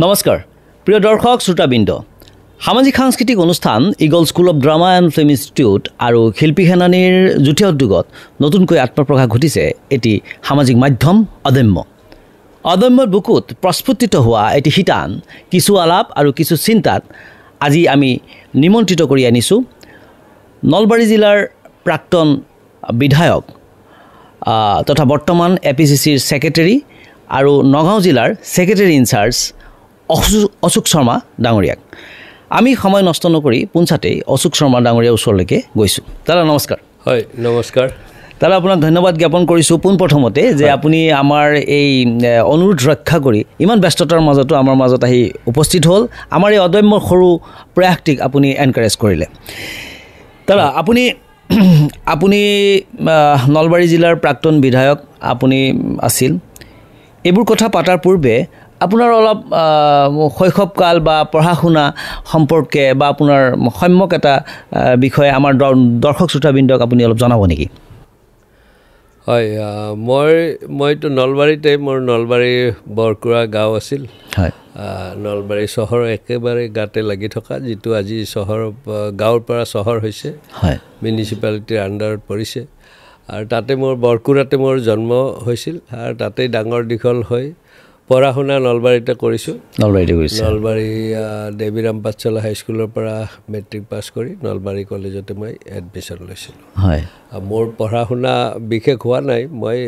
নমস্কাৰ প্ৰিয় দৰ্শক শ্ৰোতাবৃন্দ সামাজিক সাংস্কৃতিক অনুষ্ঠান eagle school of drama and film institute আৰু শিল্পী সেনানীৰ যুটীয়া উদ্যোগত নতুনকৈ আত্মপ্ৰকাশ ঘটিছে এটি সামাজিক মাধ্যম অদম্যৰ বুকুত প্ৰস্ফুটিত হোৱা এটি শিতান কিছু আলাপ আৰু কিছু চিন্তাত আজি আমি নিমন্ত্ৰিত কৰি আনিছোঁ নলবাৰী জিলাৰ প্ৰাক্তন বিধায়ক তথা বৰ্তমান এপিচিচিৰ ছেক্ৰেটাৰী আৰু নগাঁও জিলাৰ ছেক্ৰেটাৰী ইনচাৰ্জ অশোক শৰ্মা ডাঙৰীয়াক আমি সময় নষ্ট নকৰি পোনছাতেই অশোক শৰ্মা ডাঙৰীয়াৰ ওচৰলৈকে গৈছোঁ দাদা নমস্কাৰ হয় নমস্কাৰ দাদা আপোনাক ধন্যবাদ জ্ঞাপন কৰিছোঁ পোনপ্ৰথমতে যে আপুনি আমাৰ এই অনুৰোধ ৰক্ষা কৰি ইমান ব্যস্ততাৰ মাজতো আমাৰ মাজত আহি উপস্থিত হ'ল আমাৰ এই অদম্য সৰু প্ৰয়াসটিক আপুনি এনকাৰেজ কৰিলে দাদা আপুনি নলবাৰী জিলাৰ প্ৰাক্তন বিধায়ক আপুনি আছিল এইবোৰ কথা পাতাৰ পূৰ্বে আপোনাৰ অলপ শৈশৱকাল বা পঢ়া শুনা সম্পৰ্কে বা আপোনাৰ সম্যক এটা বিষয়ে আমাৰ দৰ্শক শ্ৰোতাবৃন্দক আপুনি অলপ জনাব নেকি হয় মইতো নলবাৰীতে মোৰ নলবাৰী বৰকুৰা গাঁও আছিল হয় নলবাৰী চহৰ একেবাৰে গাতে লাগি থকা যিটো আজি চহৰ গাঁৱৰ পৰা চহৰ হৈছে হয় মিউনিচিপালিটিৰ আণ্ডাৰত পৰিছে আৰু তাতে মোৰ বৰকুৰাতে মোৰ জন্ম হৈছিল আৰু তাতেই ডাঙৰ দীঘল হৈ পঢ়া শুনা নলবাৰীতে কৰিছোঁ নলবাৰী দেৱীৰাম পাঠশালা হাইস্কুলৰ পৰা মেট্ৰিক পাছ কৰি নলবাৰী কলেজতে মই এডমিশ্যন লৈছিলোঁ হয় মোৰ পঢ়া শুনা বিশেষ হোৱা নাই মই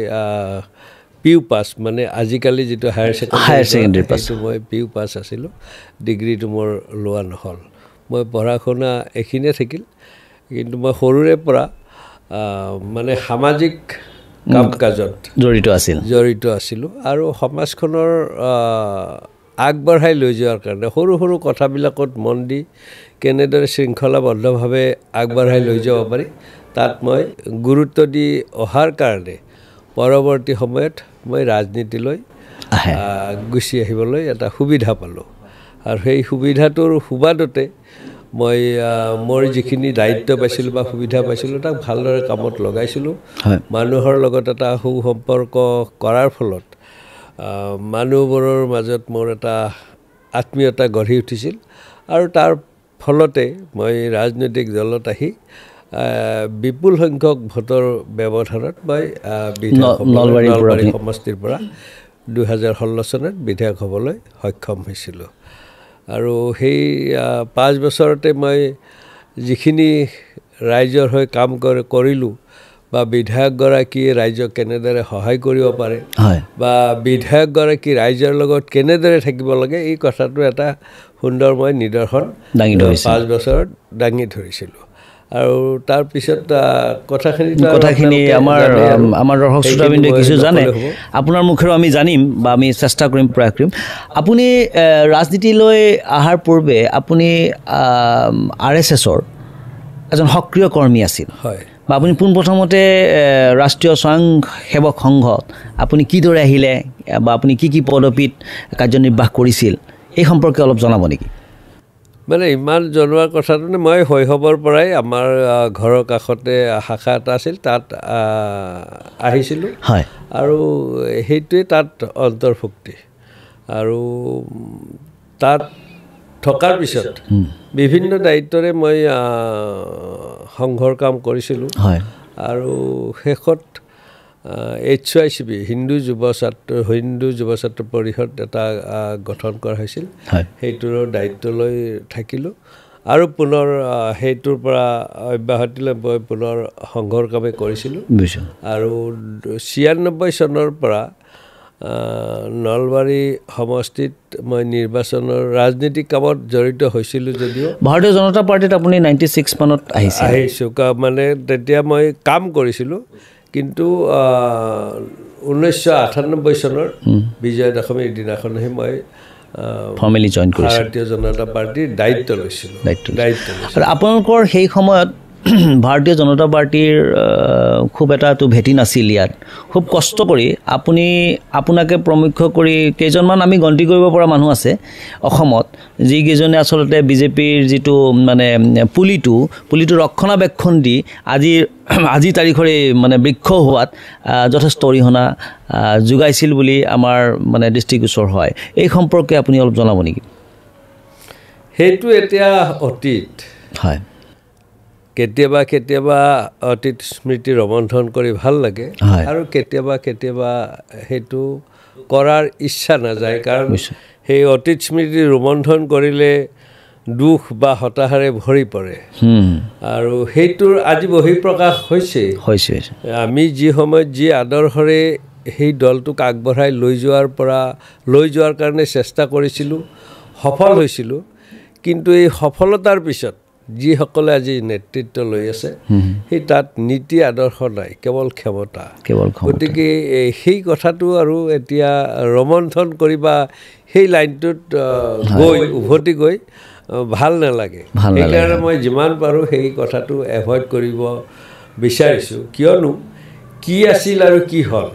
পিউ পাছ মানে আজিকালি যিটো হায়াৰ ছেকেণ্ডেৰী পাছ মই পিউ পাছ আছিলোঁ ডিগ্ৰীটো মোৰ লোৱা নহ'ল মই পঢ়া শুনা এইখিনিয়ে থাকিল কিন্তু মই সৰুৰে পৰা মানে সামাজিক কাম কাজত জড়িত আছিলোঁ আৰু সমাজখনৰ আগবঢ়াই লৈ যোৱাৰ কাৰণে সৰু সৰু কথাবিলাকত মন দি কেনেদৰে শৃংখলাবদ্ধভাৱে আগবঢ়াই লৈ যাব পাৰি তাত মই গুৰুত্ব দি অহাৰ কাৰণে পৰৱৰ্তী সময়ত মই ৰাজনীতিলৈ গুচি আহিবলৈ এটা সুবিধা পালোঁ আৰু সেই সুবিধাটোৰ সুবাদতে মই মোৰ যিখিনি দায়িত্ব পাইছিলোঁ বা সুবিধা পাইছিলোঁ তাক ভালদৰে কামত লগাইছিলোঁ মানুহৰ লগত এটা সুসম্পৰ্ক কৰাৰ ফলত মানুহবোৰৰ মাজত মোৰ এটা আত্মীয়তা গঢ়ি উঠিছিল আৰু তাৰ ফলতে মই ৰাজনৈতিক দলত আহি বিপুল সংখ্যক ভোটৰ ব্যৱধানত মই নলবাৰী সমষ্টিৰ পৰা 2016 চনত বিধায়ক হ'বলৈ সক্ষম হৈছিলোঁ আৰু সেই 5 বছৰতে মই যিখিনি ৰাইজৰ হৈ কাম কৰিলোঁ বা বিধায়কগৰাকীয়ে ৰাইজক কেনেদৰে সহায় কৰিব পাৰে বা বিধায়কগৰাকী ৰাইজৰ লগত কেনেদৰে থাকিব লাগে এই কথাটো এটা সুন্দৰ মই নিদৰ্শন 5 বছৰত দাঙি ধৰিছিলোঁ আৰু তাৰপিছত কথাখিনি আমাৰ দৰ্শক শ্ৰোতাবৃন্দই কিছু জানে আপোনাৰ মুখেৰে আমি জানিম বা আমি চেষ্টা কৰিম প্ৰয়াস কৰিম আপুনি ৰাজনীতিলৈ অহাৰ পূৰ্বে আপুনি RSSৰ এজন সক্ৰিয় কৰ্মী আছিল হয় বা আপুনি পোনপ্ৰথমতে ৰাষ্ট্ৰীয় স্বয়ংসেৱক সংঘত আপুনি কিদৰে আহিলে বা আপুনি কি পদবীত কাৰ্যনিৰ্বাহ কৰিছিল এই সম্পৰ্কে অলপ জনাব নেকি মানে ইমান জনোৱাৰ কথাটো নে মই শৈশৱৰ পৰাই আমাৰ ঘৰৰ কাষতে শাখা এটা আছিল তাত আহিছিলোঁ হয় আৰু সেইটোৱে তাত অন্তৰ্ভুক্তি আৰু তাত থকাৰ পিছত বিভিন্ন দায়িত্বৰে মই সংঘৰ কাম কৰিছিলোঁ হয় আৰু শেষত HYCB হিন্দু যুৱ ছাত্ৰ পৰিষদ এটা গঠন কৰা হৈছিল সেইটোৰ দায়িত্ব লৈ থাকিলোঁ আৰু পুনৰ সেইটোৰ পৰা অব্যাহতি লৈ মই পুনৰ সংঘৰ কামে কৰিছিলোঁ আৰু 96 চনৰ পৰা নলবাৰী সমষ্টিত মই নিৰ্বাচনৰ ৰাজনীতিক কামত জড়িত হৈছিলোঁ যদিও ভাৰতীয় জনতা পাৰ্টিত আপুনি 96 মানত আহিছোঁ মানে তেতিয়া মই কাম কৰিছিলোঁ কিন্তু 1998 চনৰ বিজয় দশমীৰ দিনাখনহে মই ফৰ্মেলি জইন কৰিছোঁ ভাৰতীয় জনতা পাৰ্টিৰ দায়িত্ব লৈছিলোঁ আৰু আপোনালোকৰ সেই সময়ত ভাৰতীয় জনতা পাৰ্টীৰ খুব এটাটো ভেটি নাছিল ইয়াত খুব কষ্ট কৰি আপোনাকে প্ৰমুখ্য কৰি কেইজনমান আমি গন্তি কৰিব পৰা মানুহ আছে অসমত যিকেইজনে আচলতে বিজেপিৰ যিটো মানে পুলিটো ৰক্ষণাবেক্ষণ দি আজি তাৰিখৰে মানে বৃক্ষ হোৱাত যথেষ্ট অৰিহণা যোগাইছিল বুলি আমাৰ মানে দৃষ্টিগোচৰ হয় এই সম্পৰ্কে আপুনি অলপ জনাব নেকি সেইটো এতিয়া অতীত হয় কেতিয়াবা অতীত স্মৃতি ৰোমন্থন কৰি ভাল লাগে আৰু কেতিয়াবা সেইটো কৰাৰ ইচ্ছা নাযায় কাৰণ সেই অতীত স্মৃতি ৰোমন্থন কৰিলে দুখ বা হতাশাৰে ভৰি পৰে আৰু সেইটোৰ আজি বহিঃপ্ৰকাশ হৈছে আমি যি সময়ত যি আদৰ্শৰে সেই দলটোক আগবঢ়াই লৈ যোৱাৰ কাৰণে চেষ্টা কৰিছিলোঁ সফল হৈছিলোঁ কিন্তু এই সফলতাৰ পিছত যিসকলে আজি নেতৃত্ব লৈ আছে সেই তাত নীতি আদৰ্শ নাই কেৱল ক্ষমতা গতিকে সেই কথাটো আৰু এতিয়া ৰোমন্থন কৰিবা সেই লাইনটোত উভতি গৈ ভাল নালাগে সেইকাৰণে মই যিমান পাৰোঁ সেই কথাটো এভইড কৰিব বিচাৰিছোঁ কিয়নো কি আছিল আৰু কি হ'ল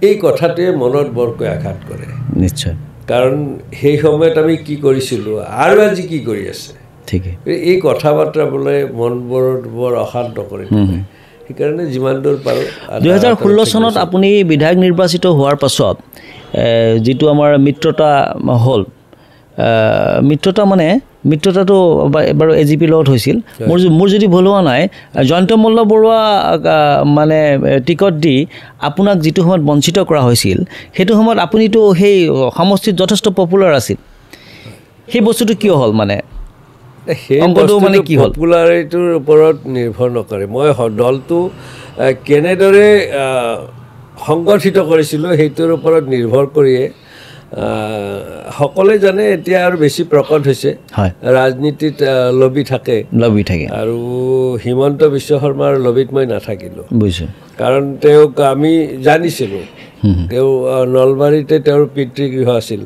এই কথাটোৱে মনত বৰকৈ আঘাত কৰে নিশ্চয় কাৰণ সেই সময়ত আমি কি কৰিছিলোঁ আৰু আজি কি কৰি আছে এই কথা বাৰ্তা বোলে মনবোৰত বৰ অশান্ত কৰি সেইকাৰণে যিমান দূৰ পাৰোঁ 2016 চনত আপুনি বিধায়ক নিৰ্বাচিত হোৱাৰ পাছত যিটো আমাৰ মিত্ৰতা হ'ল মিত্ৰতাটো বাৰু এজিপিৰ লগত হৈছিল মোৰ যদি ভুল হোৱা নাই জয়ন্ত মল্ল বৰুৱা মানে টিকট দি আপোনাক যিটো সময়ত বঞ্চিত কৰা হৈছিল সেইটো সময়ত আপুনিতো সেই সমষ্টিত যথেষ্ট পপুলাৰ আছিল সেই বস্তুটো কিয় হ'ল মানে সেই মানে কি হ'ল পপুলাৰিটিৰ ওপৰত নিৰ্ভৰ নকৰে মই দলটো কেনেদৰে সংগঠিত কৰিছিলোঁ সেইটোৰ ওপৰত নিৰ্ভৰ কৰিয়ে সকলোৱে জানে এতিয়া আৰু বেছি প্ৰকট হৈছে ৰাজনীতিত লবি থাকে আৰু হিমন্ত বিশ্ব শৰ্মাৰ লবিত মই নাথাকিলোঁ কাৰণ তেওঁক আমি জানিছিলোঁ তেওঁ নলবাৰীতে তেওঁৰ পিতৃগৃহ আছিল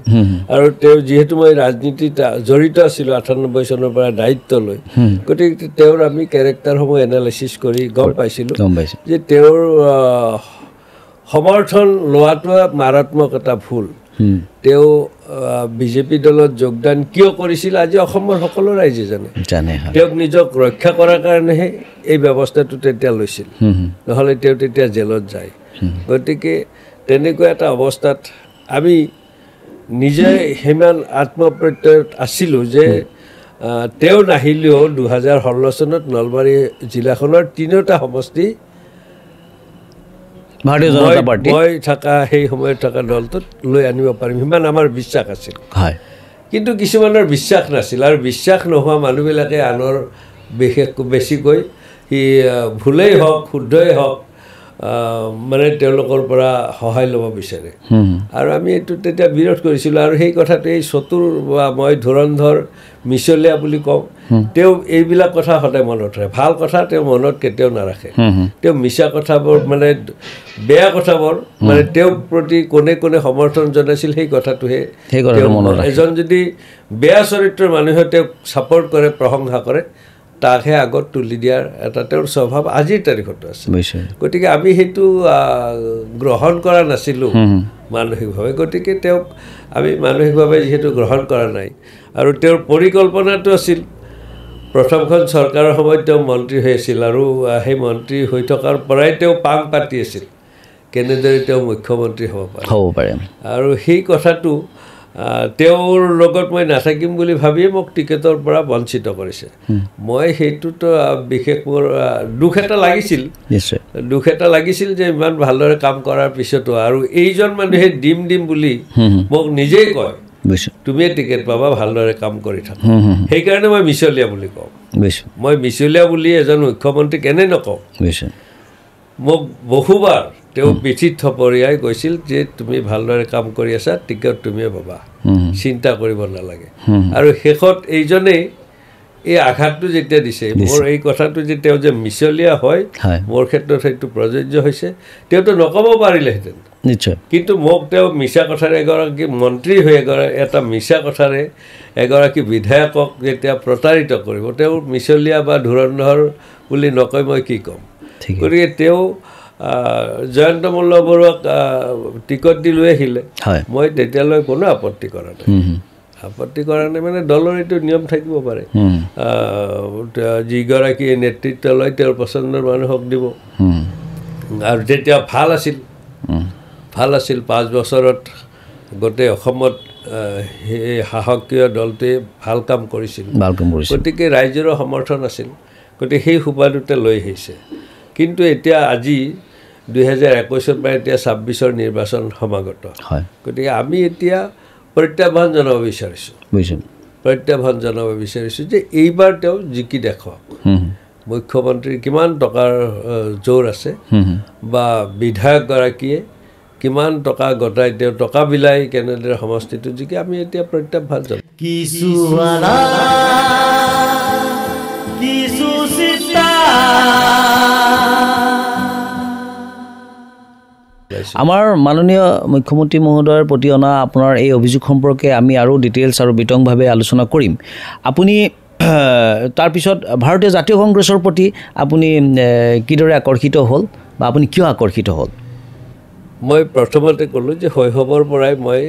আৰু তেওঁ যিহেতু মই ৰাজনীতিত জড়িত আছিলোঁ 98 চনৰ পৰা দায়িত্ব লৈ গতিকে তেওঁৰ আমি কেৰেক্টাৰসমূহ এনালাইচিছ কৰি গম পাইছিলোঁ যে তেওঁৰ সমৰ্থন লোৱাটো মাৰাত্মক এটা ভুল তেওঁ বিজেপি দলত যোগদান কিয় কৰিছিল আজি অসমৰ সকলো ৰাইজে জানে তেওঁক নিজক ৰক্ষা কৰাৰ কাৰণেহে এই ব্যৱস্থাটো তেতিয়া লৈছিল নহ'লে তেওঁ তেতিয়া জেলত যায় গতিকে তেনেকুৱা এটা অৱস্থাত আমি নিজে সিমান আত্মপ্ৰত্যয়ত আছিলোঁ যে তেওঁ নাহিলেও 2016 চনত নলবাৰী জিলাখনৰ 3টা সমষ্টি ভাৰতীয় জনতা পাৰ্টি মই থকা সেই সময়ত থকা দলটোত লৈ আনিব পাৰিম সিমান আমাৰ বিশ্বাস আছিল কিন্তু কিছুমানৰ বিশ্বাস নাছিল আৰু বিশ্বাস নোহোৱা মানুহবিলাকে আনৰ বেছিকৈ সি ভুলেই হওক শুদ্ধই হওক মানে তেওঁলোকৰ পৰা সহায় ল'ব বিচাৰে আৰু আমি এইটো তেতিয়া বিৰোধ কৰিছিলোঁ আৰু সেই কথাটো এই চতুৰ বা মই ধুৰন্ধৰ মিছলীয়া বুলি কওঁ তেওঁ এইবিলাক কথা সদায় মনত ৰাখে ভাল কথা তেওঁ মনত কেতিয়াও নাৰাখে তেওঁ মিছা কথাবোৰ মানে বেয়া কথাবোৰ মানে তেওঁৰ প্ৰতি কোনে সমৰ্থন জনাইছিল সেই কথাটোহে এজন যদি বেয়া চৰিত্ৰৰ মানুহে তেওঁক ছাপৰ্ট কৰে প্ৰশংসা কৰে তাকহে আগত তুলি দিয়াৰ এটা তেওঁৰ স্বভাৱ আজিৰ তাৰিখতো আছে গতিকে আমি সেইটো গ্ৰহণ কৰা নাছিলোঁ মানসিকভাৱে গতিকে তেওঁক আমি মানসিকভাৱে যিহেতু গ্ৰহণ কৰা নাই আৰু তেওঁৰ পৰিকল্পনাটো আছিল প্ৰথমখন চৰকাৰৰ সময়ত তেওঁ মন্ত্ৰী হৈ আছিল আৰু সেই মন্ত্ৰী হৈ থকাৰ পৰাই তেওঁ পাং পাতি আছিল কেনেদৰে তেওঁ মুখ্যমন্ত্ৰী হ'ব পাৰে আৰু সেই কথাটো তেওঁৰ লগত মই নাথাকিম বুলি ভাবিয়ে মোক টিকেটৰ পৰা বঞ্চিত কৰিছে মই সেইটোতো বিশেষ মোৰ দুখ এটা লাগিছিল যে ইমান ভালদৰে কাম কৰাৰ পিছতো আৰু এইজন মানুহে দিম বুলি মোক নিজেই কয় তুমিয়ে টিকেট পাবা ভালদৰে কাম কৰি থাকা সেইকাৰণে মই মিছলীয়া বুলি কওঁ মই মিছলীয়া বুলি এজন মুখ্যমন্ত্ৰীক এনে নকওঁ মোক বহুবাৰ তেওঁ পিঠিত থপৰিয়াই কৈছিল যে তুমি ভালদৰে কাম কৰি আছা টিকেট তুমিয়ে পাবা চিন্তা কৰিব নালাগে আৰু শেষত এইজনেই এই আঘাতটো যেতিয়া দিছে মোৰ এই কথাটো যে তেওঁ যে মিছলীয়া হয় মোৰ ক্ষেত্ৰত সেইটো প্ৰযোজ্য হৈছে তেওঁতো নক'ব পাৰিলেহেঁতেন নিশ্চয় কিন্তু মোক তেওঁ মিছা কথাৰে এগৰাকী মন্ত্ৰী হৈ এটা মিছা কথাৰে এগৰাকী বিধায়কক যেতিয়া প্ৰতাৰিত কৰিব তেওঁ মিছলীয়া বা ধুৰন্ধৰ বুলি নকয় মই কি ক'ম গতিকে তেওঁ জয়ন্ত মল্ল বৰুৱাক টিকট দি লৈ আহিলে মই তেতিয়ালৈ কোনো আপত্তি কৰা নাই আপত্তি কৰা নাই মানে দলৰ এইটো নিয়ম থাকিব পাৰে যিগৰাকীয়ে নেতৃত্ব লয় তেওঁৰ পচন্দৰ মানুহক দিব আৰু তেতিয়া ভাল আছিল 5 বছৰত গোটেই অসমত এই সাহসীয় দলটোৱে ভাল কাম কৰিছিল গতিকে ৰাইজৰো সমৰ্থন আছিল গতিকে সেই সুবাদতে লৈ আহিছে কিন্তু এতিয়া আজি 2021 পৰা এতিয়া 26ৰ নিৰ্বাচন সমাগত গতিকে আমি এতিয়া প্ৰত্যাহ্বান জনাব বিচাৰিছোঁ যে এইবাৰ তেওঁ জিকি দেখক মুখ্যমন্ত্ৰীৰ কিমান টকাৰ জোৰ আছে বা বিধায়কগৰাকীয়ে কিমান টকা গতাই তেওঁ টকা বিলাই কেনেদৰে সমষ্টিটো জিকি আমি এতিয়া প্ৰত্যাহ্বান জনাম আমাৰ মাননীয় মুখ্যমন্ত্ৰী মহোদয়ৰ প্ৰতি অনা আপোনাৰ এই অভিযোগ সম্পৰ্কে আমি আৰু ডিটেইলছ আৰু বিতংভাৱে আলোচনা কৰিম আপুনি তাৰপিছত ভাৰতীয় জাতীয় কংগ্ৰেছৰ প্ৰতি আপুনি কিদৰে আকৰ্ষিত হ'ল বা আপুনি কিয় আকৰ্ষিত হ'ল মই প্ৰথমতে ক'লোঁ যে শৈশৱৰ পৰাই মই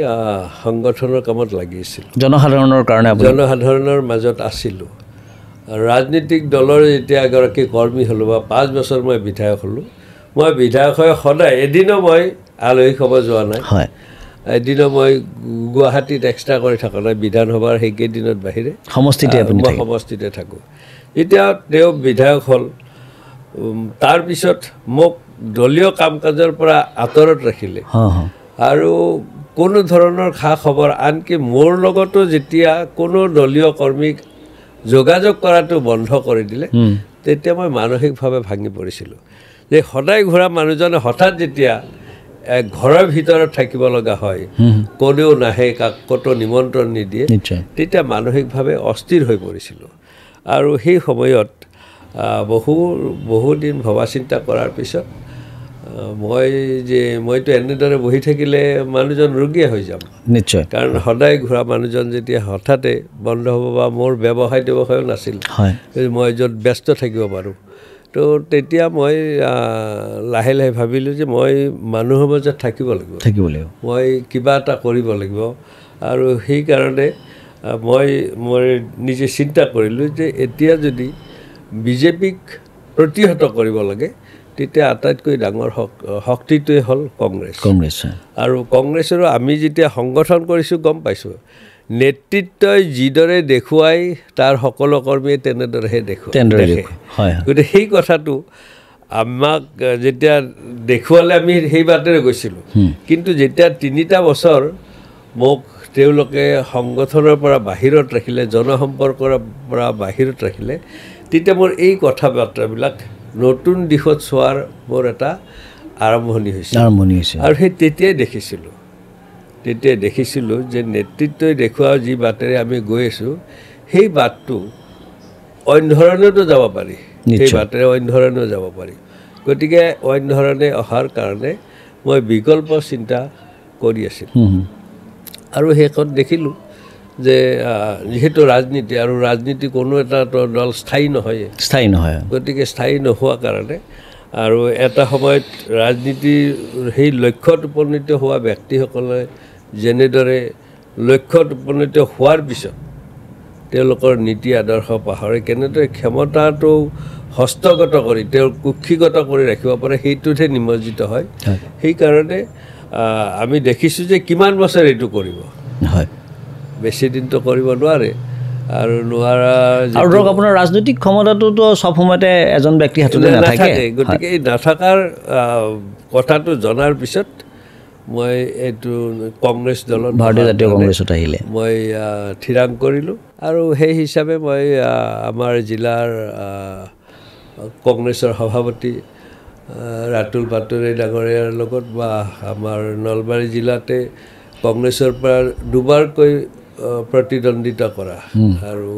সংগঠনৰ কামত লাগি আছিলোঁ জনসাধাৰণৰ কাৰণে জনসাধাৰণৰ মাজত আছিলোঁ ৰাজনীতিক দলৰ যেতিয়া এগৰাকী কৰ্মী হ'লোঁ বা 5 বছৰ মই বিধায়ক হ'লোঁ মই বিধায়ক হৈ সদায় এদিনো মই আলহী খাব যোৱা নাই এদিনো মই গুৱাহাটীত এক্সট্ৰা কৰি থকা নাই বিধানসভাৰ সেইকেইদিনত বাহিৰে সমষ্টিতে থাকোঁ এতিয়া তেওঁ বিধায়ক হ'ল তাৰপিছত মোক দলীয় কাম কাজৰ পৰা আঁতৰত ৰাখিলে আৰু কোনো ধৰণৰ খা খবৰ আনকি মোৰ লগতো যেতিয়া কোনো দলীয় কৰ্মীক যোগাযোগ কৰাটো বন্ধ কৰি দিলে তেতিয়া মই মানসিকভাৱে ভাঙি পৰিছিলোঁ যে সদায় ঘূৰা মানুহজনে হঠাৎ যেতিয়া ঘৰৰ ভিতৰত থাকিব লগা হয় কোনেও নাহে ক'তো নিমন্ত্ৰণ নিদিয়ে তেতিয়া মানসিকভাৱে অস্থিৰ হৈ পৰিছিলোঁ আৰু সেই সময়ত বহুদিন ভবা চিন্তা কৰাৰ পিছত মইতো এনেদৰে বহি থাকিলে মানুহজন ৰোগীয়া হৈ যাম নিশ্চয় কাৰণ সদায় ঘূৰা মানুহজন যেতিয়া হঠাতে বন্ধ হ'ব বা মোৰ ব্যৱসায়ো নাছিল মই য'ত ব্যস্ত থাকিব পাৰোঁ তো তেতিয়া মই লাহে লাহে ভাবিলোঁ যে মই মানুহৰ মাজত থাকিব লাগিব মই কিবা এটা কৰিব লাগিব আৰু সেইকাৰণে মই নিজে চিন্তা কৰিলোঁ যে এতিয়া যদি বিজেপিক প্ৰতিহত কৰিব লাগে তেতিয়া আটাইতকৈ ডাঙৰ শক্তিটোৱে হ'ল কংগ্ৰেছ আৰু কংগ্ৰেছৰো আমি যেতিয়া সংগঠন কৰিছোঁ গম পাইছোঁ নেতৃত্বই যিদৰে দেখুৱাই তাৰ সকলো কৰ্মীয়ে তেনেদৰেহে দেখে গতিকে সেই কথাটো আমাক যেতিয়া দেখুৱালে আমি সেই বাটেৰে গৈছিলোঁ কিন্তু যেতিয়া 3টা বছৰ মোক তেওঁলোকে সংগঠনৰ পৰা বাহিৰত ৰাখিলে জনসম্পৰ্কৰ পৰা বাহিৰত ৰাখিলে তেতিয়া মোৰ এই কথা বাৰ্তাবিলাক নতুন দিশত চোৱাৰ মোৰ এটা আৰম্ভণি হৈছে আৰু সেই তেতিয়াই দেখিছিলোঁ যে নেতৃত্বই দেখুওৱা যি বাটেৰে আমি গৈ আছোঁ সেই বাটটো অন্য ধৰণেতো যাব পাৰি সেই বাটেৰে অন্য ধৰণেও যাব পাৰি গতিকে অন্য ধৰণে অহাৰ কাৰণে মই বিকল্প চিন্তা কৰি আছিলোঁ আৰু শেষত দেখিলোঁ যে যেহেতু ৰাজনীতি আৰু ৰাজনীতি কোনো এটা দল স্থায়ী নহয় গতিকে স্থায়ী নোহোৱা কাৰণে আৰু এটা সময়ত ৰাজনীতিৰ সেই লক্ষ্যত উপনীত হোৱা ব্যক্তিসকলে যেনেদৰে লক্ষ্যত উপনীত হোৱাৰ পিছত তেওঁলোকৰ নীতি আদৰ্শ পাহৰি কেনেদৰে ক্ষমতাটো হস্তগত কৰি তেওঁ কুক্ষিগত কৰি ৰাখিব পাৰে সেইটোতহে নিমজ্জিত হয় সেইকাৰণে আমি দেখিছোঁ যে কিমান বছৰ এইটো কৰিব বেছি দিনটো কৰিব নোৱাৰে আৰু নোৱাৰা আৰু ধৰক আপোনাৰ ৰাজনৈতিক ক্ষমতাটোতো সব সময়তে এজন ব্যক্তিৰ হাততে নাথাকে গতিকে এই নাথাকাৰ কথাটো জনাৰ পিছত মই এইটো কংগ্ৰেছ দলত ভাৰতীয় জাতীয় কংগ্ৰেছত আহিলে মই থিৰাং কৰিলোঁ আৰু সেই হিচাপে মই আমাৰ জিলাৰ কংগ্ৰেছৰ সভাপতি ৰাতুল পাটোৱাৰী ডাঙৰীয়াৰ লগত বা আমাৰ নলবাৰী জিলাতে কংগ্ৰেছৰ পৰা দুবাৰকৈ প্ৰতিদ্বন্দ্বিতা কৰা আৰু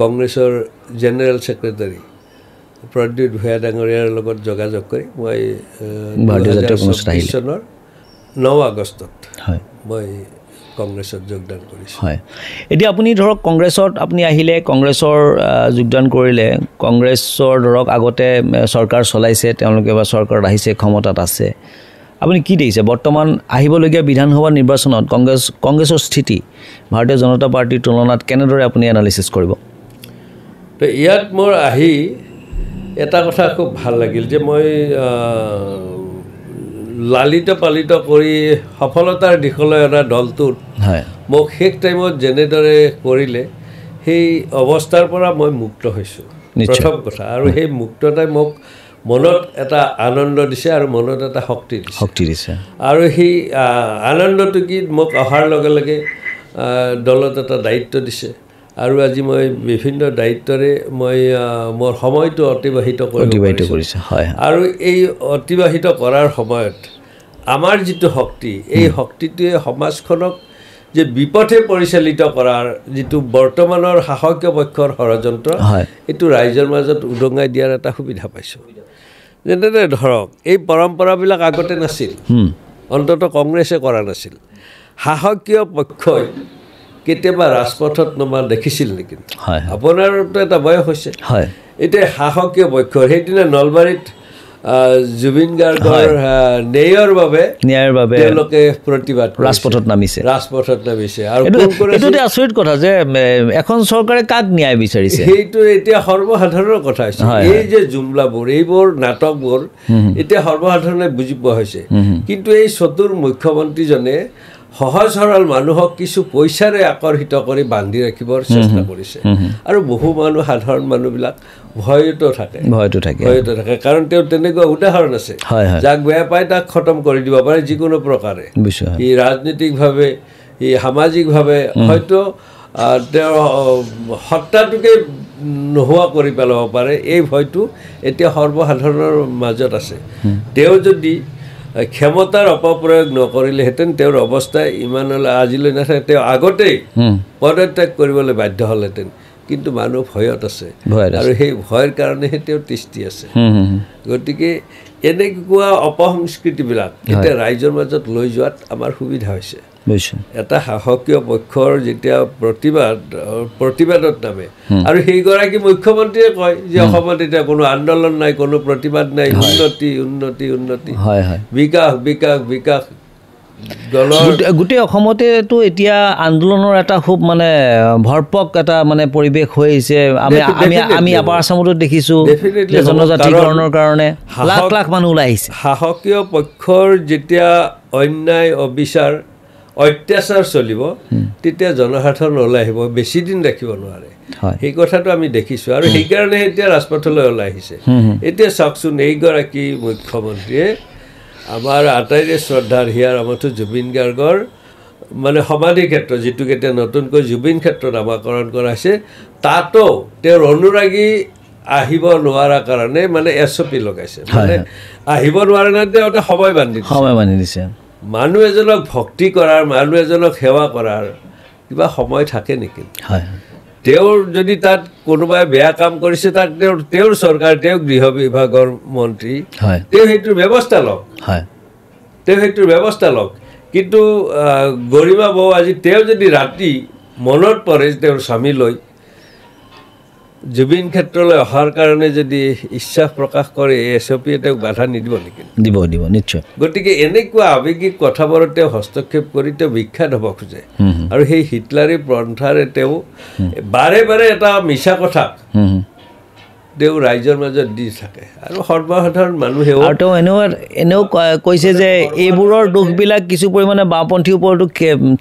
কংগ্ৰেছৰ জেনেৰেল ছেক্ৰেটাৰী প্ৰদ্যুৎ ভূঞা ডাঙৰীয়াৰ লগত যোগাযোগ কৰি মই 2024 চনৰ 9 আগষ্টত মই কংগ্ৰেছত যোগদান কৰিছোঁ। হয়, এতিয়া আপুনি ধৰক কংগ্ৰেছত আপুনি আহিলে, কংগ্ৰেছৰ যোগদান কৰিলে, কংগ্ৰেছৰ ধৰক আগতে চৰকাৰ চলাইছে, তেওঁলোকে বা চৰকাৰত আহিছে, ক্ষমতাত আছে, আপুনি কি দেখিছে বৰ্তমান আহিবলগীয়া বিধানসভা নিৰ্বাচনত কংগ্ৰেছৰ স্থিতি ভাৰতীয় জনতা পাৰ্টিৰ তুলনাত কেনেদৰে আপুনি এনালিচিছ কৰিব? তো ইয়াত মোৰ আহি এটা কথা খুব ভাল লাগিল যে মই লালিত পালিত কৰি সফলতাৰ দিশলৈ অনা দলটোত মোক শেষ টাইমত যেনেদৰে কৰিলে সেই অৱস্থাৰ পৰা মই মুক্ত হৈছোঁ, প্ৰথম কথা। আৰু সেই মুক্ততাই মোক মনত এটা আনন্দ দিছে আৰু মনত এটা শক্তি দিছে। আৰু সেই আনন্দটো কি, মোক অহাৰ লগে লগে দলত এটা দায়িত্ব দিছে আৰু আজি মই বিভিন্ন দায়িত্বৰে মই মোৰ সময়টো অতিবাহিত কৰিছোঁ। আৰু এই অতিবাহিত কৰাৰ সময়ত আমাৰ যিটো শক্তি, এই শক্তিটোৱে সমাজখনক যে বিপথে পৰিচালিত কৰাৰ যিটো বৰ্তমানৰ শাসকীয় পক্ষৰ ষড়যন্ত্ৰ, এইটো ৰাইজৰ মাজত উদঙাই দিয়াৰ এটা সুবিধা পাইছোঁ। যেনেদৰে ধৰক এই পৰম্পৰাবিলাক আগতে নাছিল, অন্ততঃ কংগ্ৰেছে কৰা নাছিল। শাসকীয় পক্ষই কেতিয়াবা ৰাজপথত নমা দেখিছিল নেকি? আপোনাৰতো এটা বয়স হৈছে। এতিয়া শাসকীয় পক্ষৰ সেইদিনা নলবাৰীত জুবিন গাৰ্গৰ ন্যায়ৰ বাবে তেওঁলোকে প্ৰতিবাদ ৰাজপথত নামিছে। আৰু এইটো আচৰিত কথা যে এখন চৰকাৰে কাক ন্যায় বিচাৰিছে, সেইটো এতিয়া সৰ্বসাধাৰণৰ কথা হৈছে। এই যে জুমলাবোৰ, এইবোৰ নাটকবোৰ এতিয়া সৰ্বসাধাৰণে বুজি পোৱা হৈছে। কিন্তু এই চতুৰ মুখ্যমন্ত্ৰীজনে সহজ সৰল মানুহক কিছু পইচাৰে আকৰ্ষিত কৰি বান্ধি ৰাখিবৰ চেষ্টা কৰিছে। আৰু বহু মানুহ, সাধাৰণ মানুহবিলাক ভয়তো থাকে। কাৰণ তেওঁৰ তেনেকুৱা উদাহৰণ আছে, যাক বেয়া পায় তাক খতম কৰি দিব পাৰে যিকোনো প্ৰকাৰে। ই ৰাজনীতিকভাৱে, ই সামাজিকভাৱে হয়তো তেওঁৰ সত্তাটোকে নোহোৱা কৰি পেলাব পাৰে। এই ভয়টো এতিয়া সৰ্বসাধাৰণৰ মাজত আছে। তেওঁ যদি ক্ষমতাৰ অপপ্ৰয়োগ নকৰিলেহেঁতেন তেওঁৰ অৱস্থা ইমানলৈ আজিলৈ নাথাকে, তেওঁ আগতেই পদত্যাগ কৰিবলৈ বাধ্য হ'লহেঁতেন। কিন্তু মানুহ ভয়ত আছে আৰু সেই ভয়ৰ কাৰণেহে তেওঁ তিষ্ঠি আছে। গতিকে এনেকুৱা অপসংস্কৃতিবিলাক এতিয়া ৰাইজৰ মাজত লৈ যোৱাত আমাৰ সুবিধা হৈছে। এটা শাসকীয় পক্ষৰ যেতিয়া প্ৰতিবাদত নামে, আৰু সেইগৰাকী মুখ্যমন্ত্ৰীয়ে কয় যে অসমত এতিয়া কোনো আন্দোলন নাই, কোনো প্ৰতিবাদ নাই, উন্নতি উন্নতি উন্নতি, বিকাশ বিকাশ বিকাশ। গোটেই অসমতেতো এতিয়া আন্দোলনৰ এটা খুব মানে ভৰপক এটা মানে পৰিৱেশ হৈ আহিছে। আমি আপাৰ আছামতো দেখিছোঁ জনজাতিকৰণৰ কাৰণে লাখ লাখ মানুহ ওলাই আহিছে। শাসকীয় পক্ষৰ যেতিয়া অন্যায়, অবিচাৰ, অত্যাচাৰ চলিব তেতিয়া জনসাধাৰণ ওলাই আহিব, বেছি দিন ৰাখিব নোৱাৰে। সেই কথাটো আমি দেখিছোঁ আৰু সেইকাৰণে এতিয়া ৰাজপথলৈ ওলাই আহিছে। এতিয়া চাওকচোন, এইগৰাকী মুখ্যমন্ত্ৰীয়ে আমাৰ আটাইৰে শ্ৰদ্ধাৰ হিয়াৰ আমঠু জুবিন গাৰ্গৰ মানে সমাধি ক্ষেত্ৰ, যিটোক এতিয়া নতুনকৈ জুবিন ক্ষেত্ৰ নামাকৰণ কৰা হৈছে, তাতো তেওঁৰ অনুৰাগী আহিব নোৱাৰা কাৰণে মানে SOP লগাইছে। মানে আহিব নোৱাৰে নাই, তেওঁ এটা সময় বান্ধি দিছে। মানুহ এজনক ভক্তি কৰাৰ, মানুহ এজনক সেৱা কৰাৰ কিবা সময় থাকে নেকি? তেওঁৰ যদি তাত কোনোবাই বেয়া কাম কৰিছে, তাক তেওঁৰ চৰকাৰ, তেওঁ গৃহ বিভাগৰ মন্ত্ৰী, তেওঁ সেইটোৰ ব্যৱস্থা লওক। কিন্তু গৰিমা বৌ আজি তেওঁ যদি ৰাতি মনত পৰে তেওঁৰ স্বামীলৈ জুবিন ক্ষেত্ৰলৈ অহাৰ কাৰণে যদি ইচ্ছা প্ৰকাশ কৰে, SOP তেওঁক বাধা নিদিব নেকি? দিব নিশ্চয়। গতিকে এনেকুৱা আৱেগিক কথাবোৰত তেওঁ হস্তক্ষেপ কৰি তেওঁ বিখ্যাত হ'ব খোজে। আৰু সেই হিটলাৰী পন্থাৰে তেওঁ বাৰে বাৰে এটা মিছা কথা তেওঁ ৰাইজৰ মাজত দি থাকে। আৰু সৰ্বসাধাৰণ মানুহেও, আৰু তেওঁ এনেও কৈছে যে এইবোৰৰ দোষবিলাক কিছু পৰিমাণে বাওঁপন্থীৰ ওপৰতো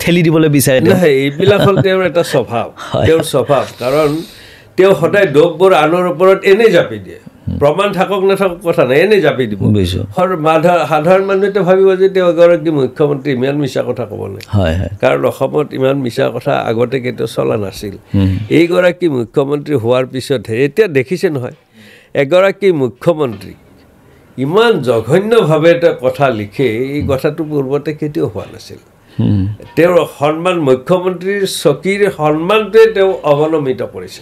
ঠেলি দিবলৈ বিচাৰে। এইবিলাক হ'ল তেওঁৰ এটা স্বভাৱ। কাৰণ তেওঁ সদায় দোষবোৰ আনৰ ওপৰত এনেই জাপি দিয়ে, প্ৰমাণ থাকক নাথাকক কথা নাই, এনেই জাপি দিব। সাধাৰণ মানুহেতো ভাবিব যে তেওঁ এগৰাকী মুখ্যমন্ত্ৰী, ইমান মিছা কথা ক'ব নাই। কাৰণ অসমত ইমান মিছা কথা আগতে কেতিয়াও চলা নাছিল। এইগৰাকী মুখ্যমন্ত্ৰী হোৱাৰ পিছতহে এতিয়া দেখিছে নহয়, এগৰাকী মুখ্যমন্ত্ৰী ইমান জঘন্যভাৱে এটা কথা লিখে, এই কথাটো পূৰ্বতে কেতিয়াও হোৱা নাছিল। তেওঁৰ সন্মান মুখ্যমন্ত্ৰীৰ চকীৰ সন্মানটোৱে তেওঁ অৱনমিত কৰিছে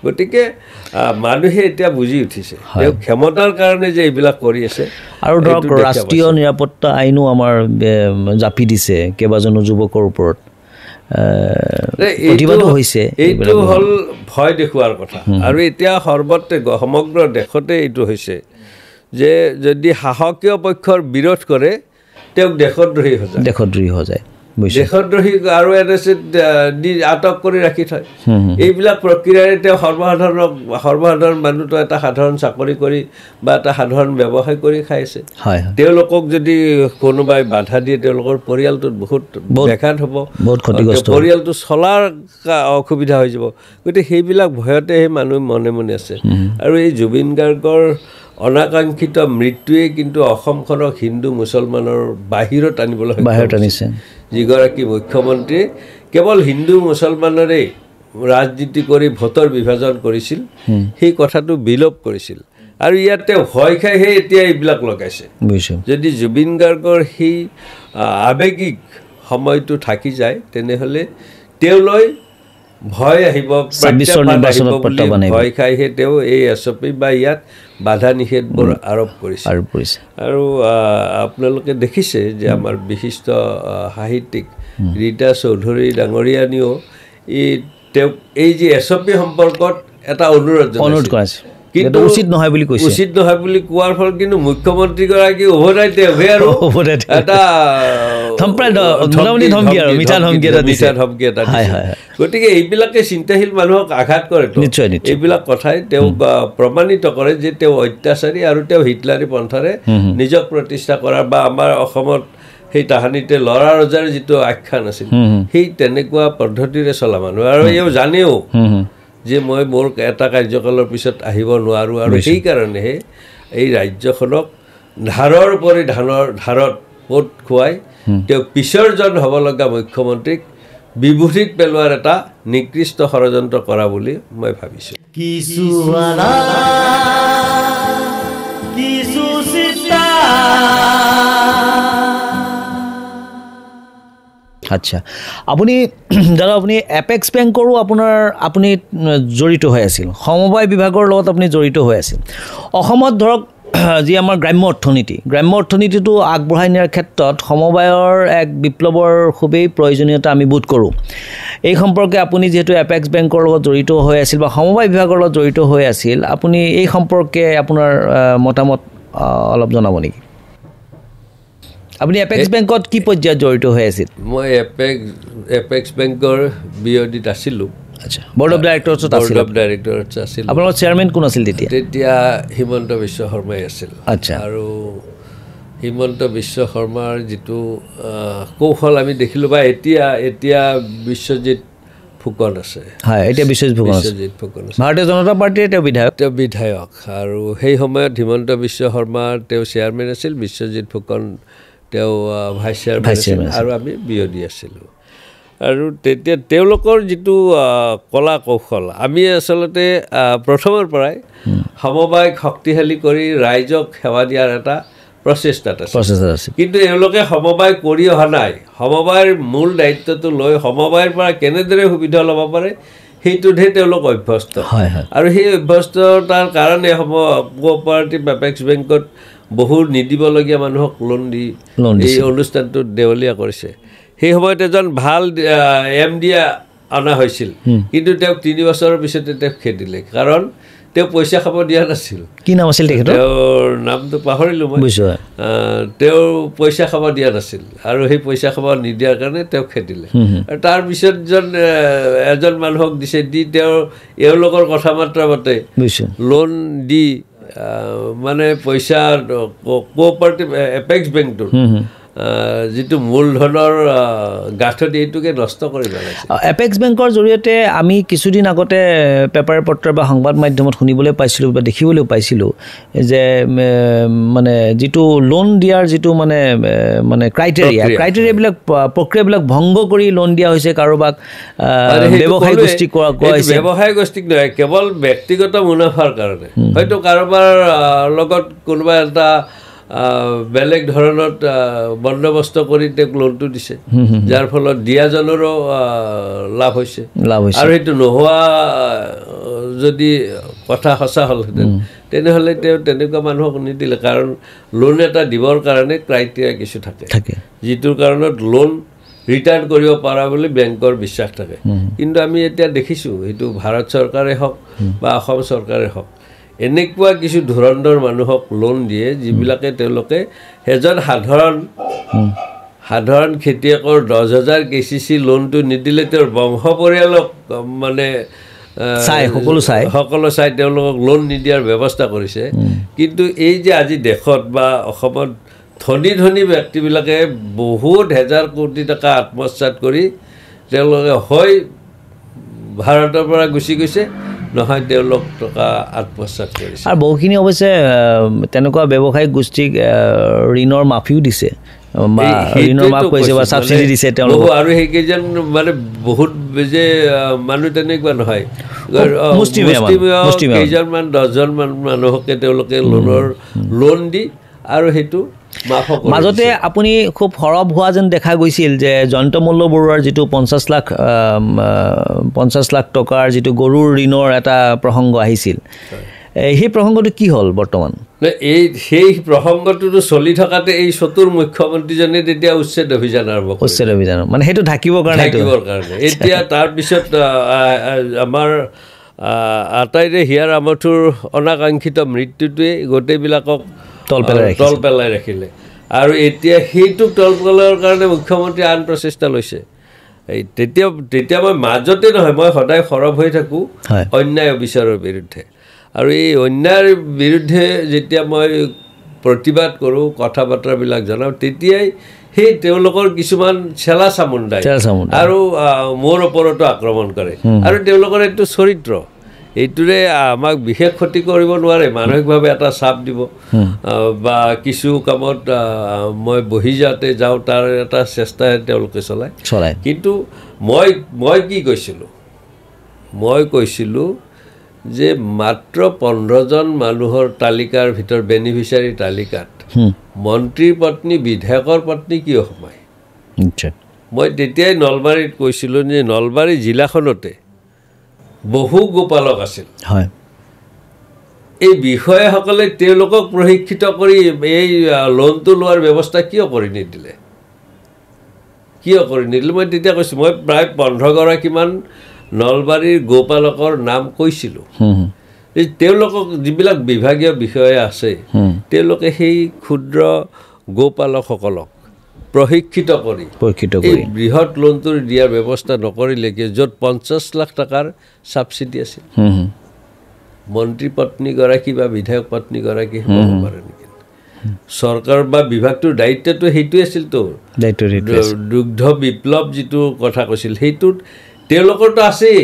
গতিকে মানুহে এতিয়া বুজি উঠিছে তেওঁ ক্ষমতাৰ কাৰণে যে এইবিলাক কৰি আছে আৰু ধৰক ৰাষ্ট্ৰীয় নিৰাপত্তা আইনো আমাৰ জাপি দিছে কেইবাজনো যুৱকৰ ওপৰত প্ৰতিবাদো হৈছে এইটো হ'ল ভয় দেখুৱাৰ কথা আৰু এতিয়া সৰ্বত্ৰে সমগ্ৰ দেশতে এইটো হৈছে যে যদি শাসকীয় পক্ষৰ বিৰোধ কৰে তেওঁক দেশদ্ৰোহী হৈ যায় দেশদ্ৰোহী আৰু আটক কৰি ৰাখি থয় এইবিলাক প্ৰক্ৰিয়াৰে তেওঁ সৰ্বসাধাৰণ মানুহটো এটা সাধাৰণ চাকৰি কৰি বা এটা সাধাৰণ ব্যৱসায় কৰি খাইছে তেওঁলোকক যদি কোনোবাই বাধা দিয়ে তেওঁলোকৰ পৰিয়ালটোত বহুত ব্যাঘাত হ'ব পৰিয়ালটো চলাৰ অসুবিধা হৈ যাব গতিকে সেইবিলাক ভয়তে সেই মানুহ মনে মনে আছে আৰু এই জুবিন গাৰ্গৰ অনাকাংক্ষিত মৃত্যুৱে কিন্তু অসমখনক হিন্দু মুছলমানৰ বাহিৰত আনিছে যিগৰাকী মুখ্যমন্ত্ৰী কেৱল হিন্দু মুছলমানৰে ৰাজনীতি কৰি ভোটৰ বিভাজন কৰিছিল সেই কথাটো বিলোপ কৰিছিল আৰু ইয়াত তেওঁ ভয় খাইহে এতিয়া এইবিলাক লগাইছে যদি জুবিন গাৰ্গৰ সেই আৱেগিক সময়টো থাকি যায় তেনেহ'লে তেওঁলৈ ভয় আহিব ভয় খাইহে তেওঁ এই এছপি বা ইয়াত বাধা নিষেধবোৰ আৰোপ কৰিছে আৰু আপোনালোকে দেখিছে যে আমাৰ বিশিষ্ট সাহিত্যিক ৰীতা চৌধুৰী ডাঙৰীয়ানীও তেওঁক এই যে এছপি সম্পৰ্কত এটা অনুৰোধ কৰাইছে কিন্তু উচিত নহয় বুলি কোৱাৰ ফলত কিন্তু মুখ্যমন্ত্ৰীগৰাকী উভতাই তেওঁহে আৰু এটা ধমকি এটা গতিকে এইবিলাকে চিন্তাশীল মানুহক আঘাত কৰে এইবিলাক কথাই তেওঁক প্ৰমাণিত কৰে যে তেওঁ অত্যাচাৰী আৰু তেওঁ হিটলাৰী পন্থাৰে নিজক প্ৰতিষ্ঠা কৰা বা আমাৰ অসমত সেই তাহানিতে ল'ৰা ৰজাৰ যিটো আখ্যান আছিল সেই তেনেকুৱা পদ্ধতিৰে চলা মানুহ আৰু এওঁ জানেও যে মই মোৰ এটা কাৰ্যকালৰ পিছত আহিব নোৱাৰোঁ আৰু সেইকাৰণেহে এই ৰাজ্যখনক ধাৰৰ উপৰি ধাৰত পোত খুৱাই তেওঁ পিছৰজন হ'ব লগা মুখ্যমন্ত্ৰীক বিভূতিত পেলোৱাৰ এটা নিকৃষ্ট ষড়যন্ত্ৰ কৰা বুলি মই ভাবিছোঁ আচ্ছা আপুনি দাদা আপুনি এপেক্স বেংকৰো আপুনি জড়িত হৈ আছিল সমবায় বিভাগৰ লগত আপুনি জড়িত হৈ আছিল অসমত ধৰক যি আমাৰ গ্ৰাম্য অৰ্থনীতিটো আগবঢ়াই নিয়াৰ ক্ষেত্ৰত সমবায়ৰ এক বিপ্লৱৰ খুবেই প্ৰয়োজনীয়তা আমি বোধ কৰোঁ এই সম্পৰ্কে আপুনি যিহেতু এপেক্স বেংকৰ লগত জড়িত হৈ আছিল বা সমবায় বিভাগৰ লগত জড়িত হৈ আছিল আপুনি এই সম্পৰ্কে আপোনাৰ মতামত অলপ জনাব নেকি আপুনি এপেক্স বেংকত কি পৰ্যায়ত জড়িত হৈ আছিল মই এপেক্স বেংকৰ বিঅডিত আছিলোঁ আচ্ছা বৰ্ড অফ ডাইৰেক্টৰছত আছিল আপোনাৰ চেয়াৰমেন কোন আছিল তেতিয়া হিমন্ত বিশ্ব শৰ্মাই আছিল আচ্ছা আৰু হিমন্ত বিশ্ব শৰ্মাৰ যিটো কৌশল আমি দেখিলোঁ বা এতিয়া বিশ্বজিৎ ফুকন আছে হয় এতিয়া বিশ্বজিৎ ফুকন আছে ভাৰতীয় জনতা পাৰ্টিৰ তেওঁ বিধায়ক আৰু সেই সময়ত হিমন্ত বিশ্ব শৰ্মা তেওঁ চেয়াৰমেন আছিল বিশ্বজিৎ ফুকন তেওঁ ভাইচ চেয়াৰমেন আছিল আৰু আমি বিঅডি আছিলোঁ আৰু তেতিয়া তেওঁলোকৰ যিটো কলা কৌশল আমি আচলতে প্ৰথমৰ পৰাই সমবায়ক শক্তিশালী কৰি ৰাইজক সেৱা দিয়াৰ এটা প্ৰচেষ্টাত আছে কিন্তু এওঁলোকে সমবায় কৰি অহা নাই সমবায়ৰ মূল দায়িত্বটো লৈ সমবায়ৰ পৰা কেনেদৰে সুবিধা ল'ব পাৰে সেইটোতহে তেওঁলোক অভ্যস্ত আৰু সেই অভ্যস্ততাৰ কাৰণে কোঅপাৰেটিভ এপেক্স বেংকত বহু নিদিবলগীয়া মানুহক লোন দি এই অনুষ্ঠানটোত দেৱলীয়া কৰিছে সেই সময়ত এজন ভাল MD অনা হৈছিল কিন্তু তেওঁক 3 বছৰৰ পিছতে তেওঁক খেদিলে কাৰণ তেওঁ পইচা খাব দিয়া নাছিল কি নাম আছিল তেখেতৰ তেওঁৰ নামটো পাহৰিলোঁ মই তেওঁ পইচা খাব দিয়া নাছিল আৰু সেই পইচা খাব নিদিয়াৰ কাৰণে তেওঁক খেদিলে আৰু তাৰপিছত এজন মানুহক দিছে দি তেওঁ এওঁলোকৰ কথা মাত্ৰা মতে লোন দি মানে পইচা কোঅপাৰেটিভ এপেক্স বেংকটোৰ যিটো মূলধনৰ গাঁথনি এইটোকে নষ্ট কৰি পেলাইছে এপেক্স বেংকৰ জৰিয়তে আমি কিছুদিন আগতে পেপাৰ পত্ৰ বা সংবাদ মাধ্যমত শুনিবলৈ পাইছিলোঁ বা দেখিবলৈ পাইছিলোঁ যে মানে যিটো লোন দিয়াৰ যিটো মানে ক্ৰাইটেৰিয়াবিলাক প্ৰক্ৰিয়াবিলাক ভংগ কৰি লোন দিয়া হৈছে কাৰোবাক ব্যৱসায় গোষ্ঠী ব্যৱসায় গোষ্ঠীক নহয় কেৱল ব্যক্তিগত মুনাফাৰ কাৰণে হয়তো কাৰোবাৰ লগত কোনোবা এটা বেলেগ ধৰণত বন্দোবস্ত কৰি তেওঁক লোনটো দিছে যাৰ ফলত দিয়াজনৰো লাভ হৈছে আৰু সেইটো নোহোৱা যদি কথা সঁচা হ'লহেঁতেন তেনেহ'লে তেওঁ তেনেকুৱা মানুহক নিদিলে কাৰণ লোন এটা দিবৰ কাৰণে ক্ৰাইটেৰিয়া কিছু থাকে যিটোৰ কাৰণত লোন ৰিটাৰ্ণ কৰিব পৰা বুলি বেংকৰ বিশ্বাস থাকে কিন্তু আমি এতিয়া দেখিছোঁ সেইটো ভাৰত চৰকাৰে হওক বা অসম চৰকাৰে হওক এনেকুৱা কিছু ধুৰন্ধৰ মানুহক লোন দিয়ে যিবিলাকে তেওঁলোকে এজন সাধাৰণ খেতিয়কৰ 10,000 KCC লোনটো নিদিলে তেওঁৰ বংশ পৰিয়ালক মানে সকলো চাই তেওঁলোকক লোন নিদিয়াৰ ব্যৱস্থা কৰিছে কিন্তু এই যে আজি দেশত বা অসমত ধনী ধনী ব্যক্তিবিলাকে বহুত হাজাৰ কোটি টকা আত্মসাৎ কৰি তেওঁলোকে হয় ভাৰতৰ পৰা গুচি গৈছে নহয় তেওঁলোক টকা আত্মসাৎ কৰিছে আৰু বহুখিনি অৱশ্যে তেনেকুৱা ব্যৱসায়িক গোষ্ঠীক ঋণৰ মাফিও দিছে ঋণৰ মাফ কৰিছে বা ছাবচিডি দিছে তেওঁলোক আৰু সেইকেইজন মানে বহুত যে মানুহ তেনেকুৱা নহয় কেইজনমান 10জনমান মানুহকে তেওঁলোকে লোন দি আৰু সেইটো মাজতে আপুনি খুব সৰব হোৱা যেন দেখা গৈছিল যে জয়ন্তমল্ল বৰুৱাৰ যিটো 50 লাখ টকাৰ যিটো গৰুৰ ঋণৰ এটা প্ৰসংগ আহিছিল সেই প্ৰসংগটো কি হ'ল বৰ্তমান সেই প্ৰসংগটোতো চলি থকাতে এই চতুৰ মুখ্যমন্ত্ৰীজনে তেতিয়া উচ্ছেদ অভিযান আৰম্ভ মানে সেইটো ঢাকিবৰ কাৰণে এতিয়া তাৰপিছত আমাৰ আটাইৰে হিয়াৰ আমঠুৰ অনাকাংক্ষিত মৃত্যুটোৱে গোটেইবিলাকক তল পেলাই ৰাখিলে আৰু এতিয়া সেইটোক তল পেলোৱাৰ কাৰণে মুখ্যমন্ত্ৰী আন প্ৰচেষ্টা লৈছে এই তেতিয়া মই মাজতে নহয় মই সদায় সৰব হৈ থাকোঁ অন্যায় অবিচাৰৰ বিৰুদ্ধে আৰু এই অন্যায়ৰ বিৰুদ্ধে যেতিয়া মই প্ৰতিবাদ কৰোঁ কথা বাৰ্তাবিলাক জনাওঁ তেতিয়াই সেই তেওঁলোকৰ কিছুমান চেলা চামুণ্ডাই আৰু মোৰ ওপৰতো আক্ৰমণ কৰে আৰু তেওঁলোকৰ এইটো চৰিত্ৰ এইটোৰে আমাক বিশেষ ক্ষতি কৰিব নোৱাৰে মানসিকভাৱে এটা চাপ দিব বা কিছু কামত মই বহি যাওঁ তাৰ এটা চেষ্টাৰে তেওঁলোকে চলায় কিন্তু মই কি কৈছিলোঁ যে মাত্ৰ 15জন মানুহৰ তালিকাৰ ভিতৰত বেনিফিচিয়াৰী তালিকাত মন্ত্ৰীৰ পত্নী বিধায়কৰ পত্নী কিয় সোমায় মই তেতিয়াই নলবাৰীত কৈছিলোঁ যে নলবাৰী জিলাখনতে বহু গোপালক আছিল এই বিষয়াসকলে তেওঁলোকক প্ৰশিক্ষিত কৰি এই লোনটো লোৱাৰ ব্যৱস্থা কিয় কৰি নিদিলে মই তেতিয়া কৈছোঁ মই প্ৰায় 15গৰাকীমান নলবাৰীৰ গোপালকৰ নাম কৈছিলোঁ তেওঁলোকক যিবিলাক বিভাগীয় বিষয়া আছে তেওঁলোকে সেই ক্ষুদ্ৰ গোপালকসকলক প্ৰশিক্ষিত কৰি বৃহৎ লোনটো দিয়াৰ ব্যৱস্থা নকৰিলে য'ত 50 লাখ টকাৰ ছাবচিডি আছিল মন্ত্ৰী পত্নীগৰাকী বা বিধায়ক পত্নীগৰাকী হ'ব পাৰে নেকি চৰকাৰ বা বিভাগটোৰ দায়িত্বটো সেইটোৱে আছিল দুগ্ধ বিপ্লৱ যিটো কথা কৈছিল সেইটোত তেওঁলোকৰতো আছেই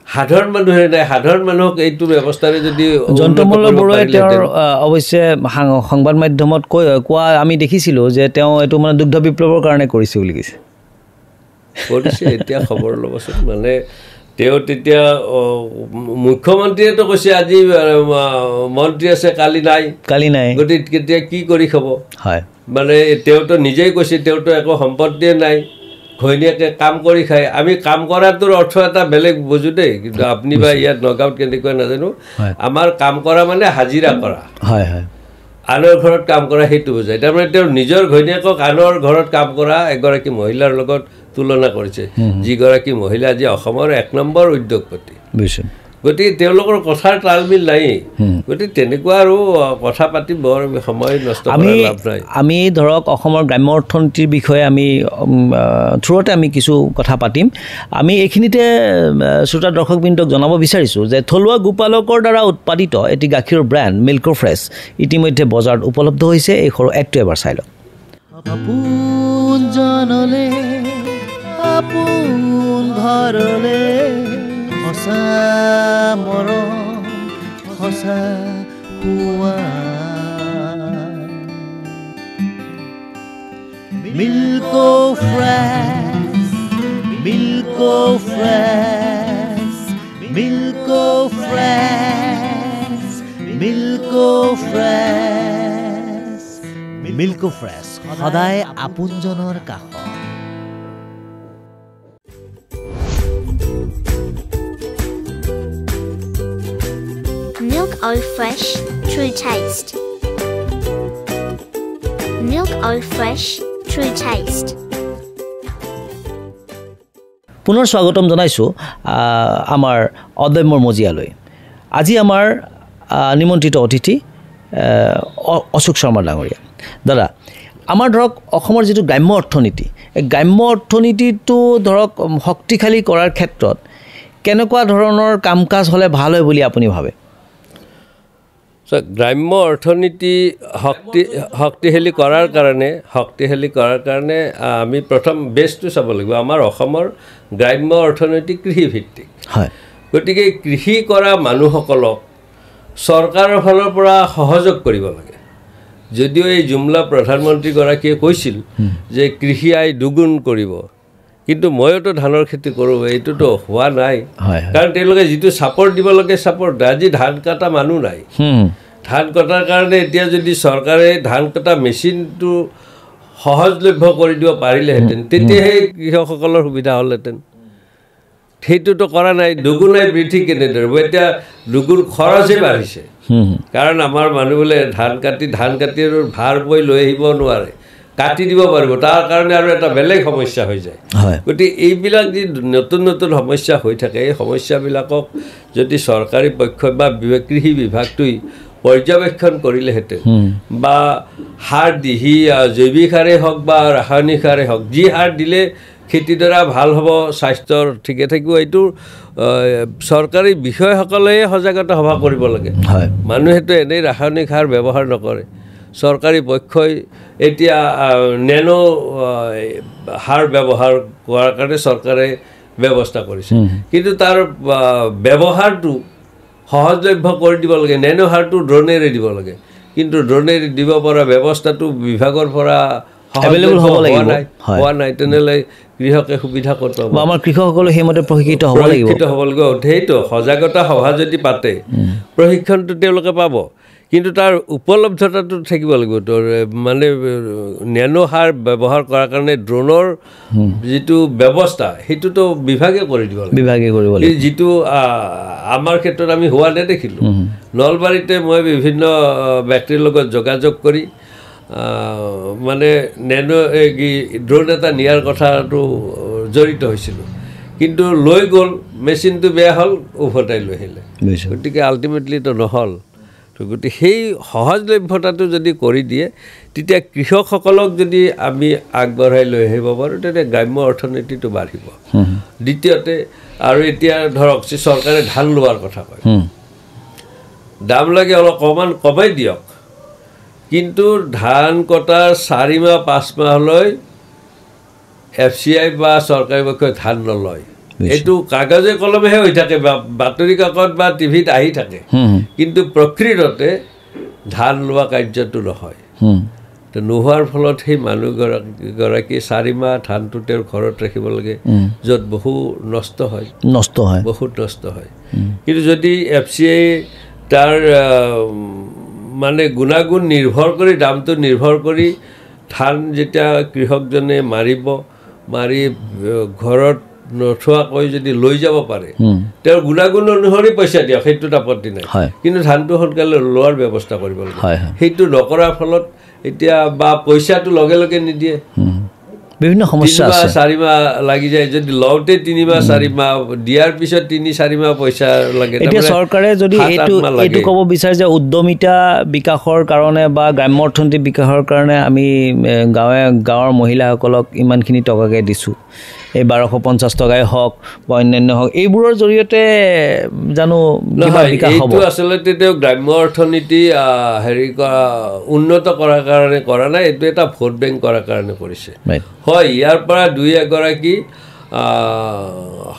সাধাৰণ মানুহে নাই সাধাৰণ মানুহক এইটো ব্যৱস্থাৰে যদি জয়ন্তমল্ল বৰুৱাই তেওঁৰ অৱশ্যে সংবাদ মাধ্যমত কোৱা আমি দেখিছিলোঁ যে তেওঁ এইটো মানে দুগ্ধ বিপ্লৱৰ কাৰণে কৰিছে বুলি কৰিছে এতিয়া খবৰ ল'বচোন মানে তেওঁ তেতিয়া মুখ্যমন্ত্ৰীয়েতো কৈছে আজি মন্ত্ৰী আছে কালি নাই গতিকে কেতিয়া কি কৰি খাব মানে তেওঁতো নিজেই কৈছে তেওঁতো একো সম্পত্তিয়ে নাই ঘৈণীয়েকে কাম কৰি খায় আমি কাম কৰাটোৰ অৰ্থ এটা বেলেগ বুজো দেই কিন্তু আপুনি বা ইয়াত নগাঁৱত কেনেকুৱা নাজানো আমাৰ কাম কৰা মানে হাজিৰা কৰা আনৰ ঘৰত কাম কৰা সেইটো বুজায় তাৰমানে তেওঁৰ নিজৰ ঘৈণীয়েকক আনৰ ঘৰত কাম কৰা এগৰাকী মহিলাৰ লগত তুলনা কৰিছে যিগৰাকী মহিলা আজি অসমৰ 1 নম্বৰ উদ্যোগপতি গতিকে তেওঁলোকৰ কথাৰ তালমিল নাই গতিকে তেনেকুৱা আৰু কথা পাতি বৰ সময় নষ্ট কৰাৰ লাভ নাই আমি ধৰক অসমৰ গ্ৰাম্য অৰ্থনীতিৰ বিষয়ে আমি থ্ৰুতে আমি কিছু কথা পাতিম আমি এইখিনিতে শ্ৰোতা দৰ্শকবৃন্দক জনাব বিচাৰিছোঁ যে থলুৱা গোপালকৰ দ্বাৰা উৎপাদিত এটি গাখীৰৰ ব্ৰেণ্ড মিল্কো ফ্ৰেছ ইতিমধ্যে বজাৰত উপলব্ধ হৈছে এই সৰু এডটো এবাৰ চাই লওক আপোন ঘৰলে সঁচা মৰম সঁচা হোৱা Milko fresh Milko fresh Milko fresh Milko fresh Milko fresh সদায় আপোনজনৰ কাষত Milk All Fresh, true taste. Milk All Fresh, true taste. পুনৰ স্বাগতম জনাইছোঁ আমাৰ অদম্যৰ মজিয়ালৈ আজি আমাৰ নিমন্ত্ৰিত অতিথি অশোক শৰ্মা ডাঙৰীয়া দাদা আমাৰ ধৰক অসমৰ যিটো গ্ৰাম্য অৰ্থনীতি এই গ্ৰাম্য অৰ্থনীতিটো ধৰক শক্তিশালী কৰাৰ ক্ষেত্ৰত কেনেকুৱা ধৰণৰ কাম কাজ হ'লে ভাল হয় বুলি আপুনি ভাবে গ্ৰাম্য অৰ্থনীতি শক্তিশালী কৰাৰ কাৰণে আমি প্ৰথম বেছটো চাব লাগিব আমাৰ অসমৰ গ্ৰাম্য অৰ্থনীতি কৃষিভিত্তিক হয় গতিকে কৃষি কৰা মানুহসকলক চৰকাৰৰ ফালৰ পৰা সহযোগ কৰিব লাগে যদিও এই জুমলা প্ৰধানমন্ত্ৰীগৰাকীয়ে কৈছিল যে কৃষি আয় দুগুণ কৰিব কিন্তু মইতো ধানৰ খেতি কৰোঁ এইটোতো হোৱা নাই কাৰণ তেওঁলোকে যিটো ছাপৰ্ট দিব লাগে ছাপৰ্ট আজি ধান কটা মানুহ নাই ধান কটাৰ কাৰণে এতিয়া যদি চৰকাৰে ধান কটা মেচিনটো সহজলভ্য কৰি দিব পাৰিলেহেঁতেন তেতিয়াহে কৃষকসকলৰ সুবিধা হ'লহেঁতেন সেইটোতো কৰা নাই দুগুণাই বৃদ্ধি কেনেদৰে এতিয়া দুগুণ খৰচেই বাঢ়িছে কাৰণ আমাৰ মানুহবোৰে ধান কাটি আৰু ভাৰ বৈ লৈ আহিব নোৱাৰে কাটি দিব পাৰিব তাৰ কাৰণে আৰু এটা বেলেগ সমস্যা হৈ যায় গতিকে এইবিলাক যি নতুন নতুন সমস্যা হৈ থাকে এই সমস্যাবিলাকক যদি চৰকাৰী পক্ষ বা কৃষি বিভাগটোৱে পৰ্যবেক্ষণ কৰিলেহেঁতেন বা সাৰ দিহি জৈৱিক সাৰেই হওক বা ৰাসায়নিক সাৰেই হওক যি সাৰ দিলে খেতিডৰা ভাল হ'ব স্বাস্থ্যৰ ঠিকে থাকিব এইটো চৰকাৰী বিষয়াসকলে সজাগতা সভা কৰিব লাগে মানুহেতো এনেই ৰাসায়নিক সাৰ ব্যৱহাৰ নকৰে চৰকাৰী পক্ষই এতিয়া নেনো সাৰ ব্যৱহাৰ কৰাৰ কাৰণে চৰকাৰে ব্যৱস্থা কৰিছে কিন্তু তাৰ ব্যৱহাৰটো সহজলভ্য কৰি দিব লাগে নেনো সাৰটো ড্ৰোনেৰে দিব লাগে কিন্তু ড্ৰোনেৰে দিব পৰা ব্যৱস্থাটো বিভাগৰ পৰা হোৱা নাই তেনেহ'লে কৃষকে সুবিধা ক'ত পাব আমাৰ কৃষকসকলে সেইমতে প্ৰশিক্ষিত হ'ব লাগিব সেইটো সজাগতা সভা যদি পাতে প্ৰশিক্ষণটো তেওঁলোকে পাব কিন্তু তাৰ উপলব্ধতাটো থাকিব লাগিব মানে নেনো সাৰ ব্যৱহাৰ কৰাৰ কাৰণে ড্ৰোনৰ যিটো ব্যৱস্থা সেইটোতো বিভাগে কৰি দিব লাগিব যিটো আমাৰ ক্ষেত্ৰত আমি হোৱা নেদেখিলোঁ নলবাৰীতে মই বিভিন্ন ব্যক্তিৰ লগত যোগাযোগ কৰি মানে নেনো ড্ৰোন এটা নিয়াৰ কথাটো জড়িত হৈছিলোঁ কিন্তু লৈ গ'ল মেচিনটো বেয়া হ'ল উভতাই লৈ আহিলে গতিকে আল্টিমেটলিটো নহ'ল গতিকে সেই সহজলভ্যতাটো যদি কৰি দিয়ে তেতিয়া কৃষকসকলক যদি আমি আগবঢ়াই লৈ আহিব পাৰোঁ তেতিয়া গ্ৰাম্য অৰ্থনীতিটো বাঢ়িব দ্বিতীয়তে আৰু এতিয়া ধৰক চৰকাৰে ধান লোৱাৰ কথা কয় দাম লাগে অলপ কমাই দিয়ক কিন্তু ধান কটাৰ 4 মাহ 5 মাহলৈ FCI বা চৰকাৰী পক্ষই ধান নলয় এইটো কাগজে কলমেহে হৈ থাকে বা বাতৰি কাকত বা টিভিত আহি থাকে কিন্তু প্ৰকৃততে ধান লোৱা কাৰ্যটো নহয় তো নোহোৱাৰ ফলত সেই মানুহগৰাকী 4 মাহ ধানটো তেওঁৰ ঘৰত ৰাখিব লাগে য'ত বহু নষ্ট হয় বহুত নষ্ট হয় কিন্তু যদি FCI তাৰ মানে গুণাগুণ নিৰ্ভৰ কৰি দামটো নিৰ্ভৰ কৰি ধান যেতিয়া কৃষকজনে মাৰি ঘৰত নথোৱাকৈ যদি লৈ যাব পাৰে তেওঁৰ গুণাগুণ অনুসৰি পইচা দিয়ক সেইটোত আপত্তি নাই কিন্তু ধানটো সোনকালে লোৱাৰ ব্যৱস্থা কৰিব লাগে সেইটো নকৰাৰ ফলত এতিয়া বা পইচাটো লগে লগে নিদিয়ে বিভিন্ন সমস্যা আছে 4 মাহ লাগি যায় যদি লওঁতে 3 মাহ 4 মাহ দিয়াৰ পিছত 3-4 মাহ পইচা লাগে এতিয়া চৰকাৰে যদি এইটো ক'ব বিচাৰে যে উদ্যমিতা বিকাশৰ কাৰণে বা গ্ৰাম্য অৰ্থনীতি বিকাশৰ কাৰণে আমি গাঁৱৰ মহিলাসকলক ইমানখিনি টকাকে দিছোঁ এই 1250 টকাই হওক বা অন্যান্য হওক এইবোৰৰ জৰিয়তে জানো বিকাশ হ'ব এইটো আচলতে তেওঁ গ্ৰাম্য অৰ্থনীতি উন্নত কৰাৰ কাৰণে কৰা নাই এইটো এটা ভোট বেংক কৰাৰ কাৰণে কৰিছে হয় ইয়াৰ পৰা 2-1গৰাকী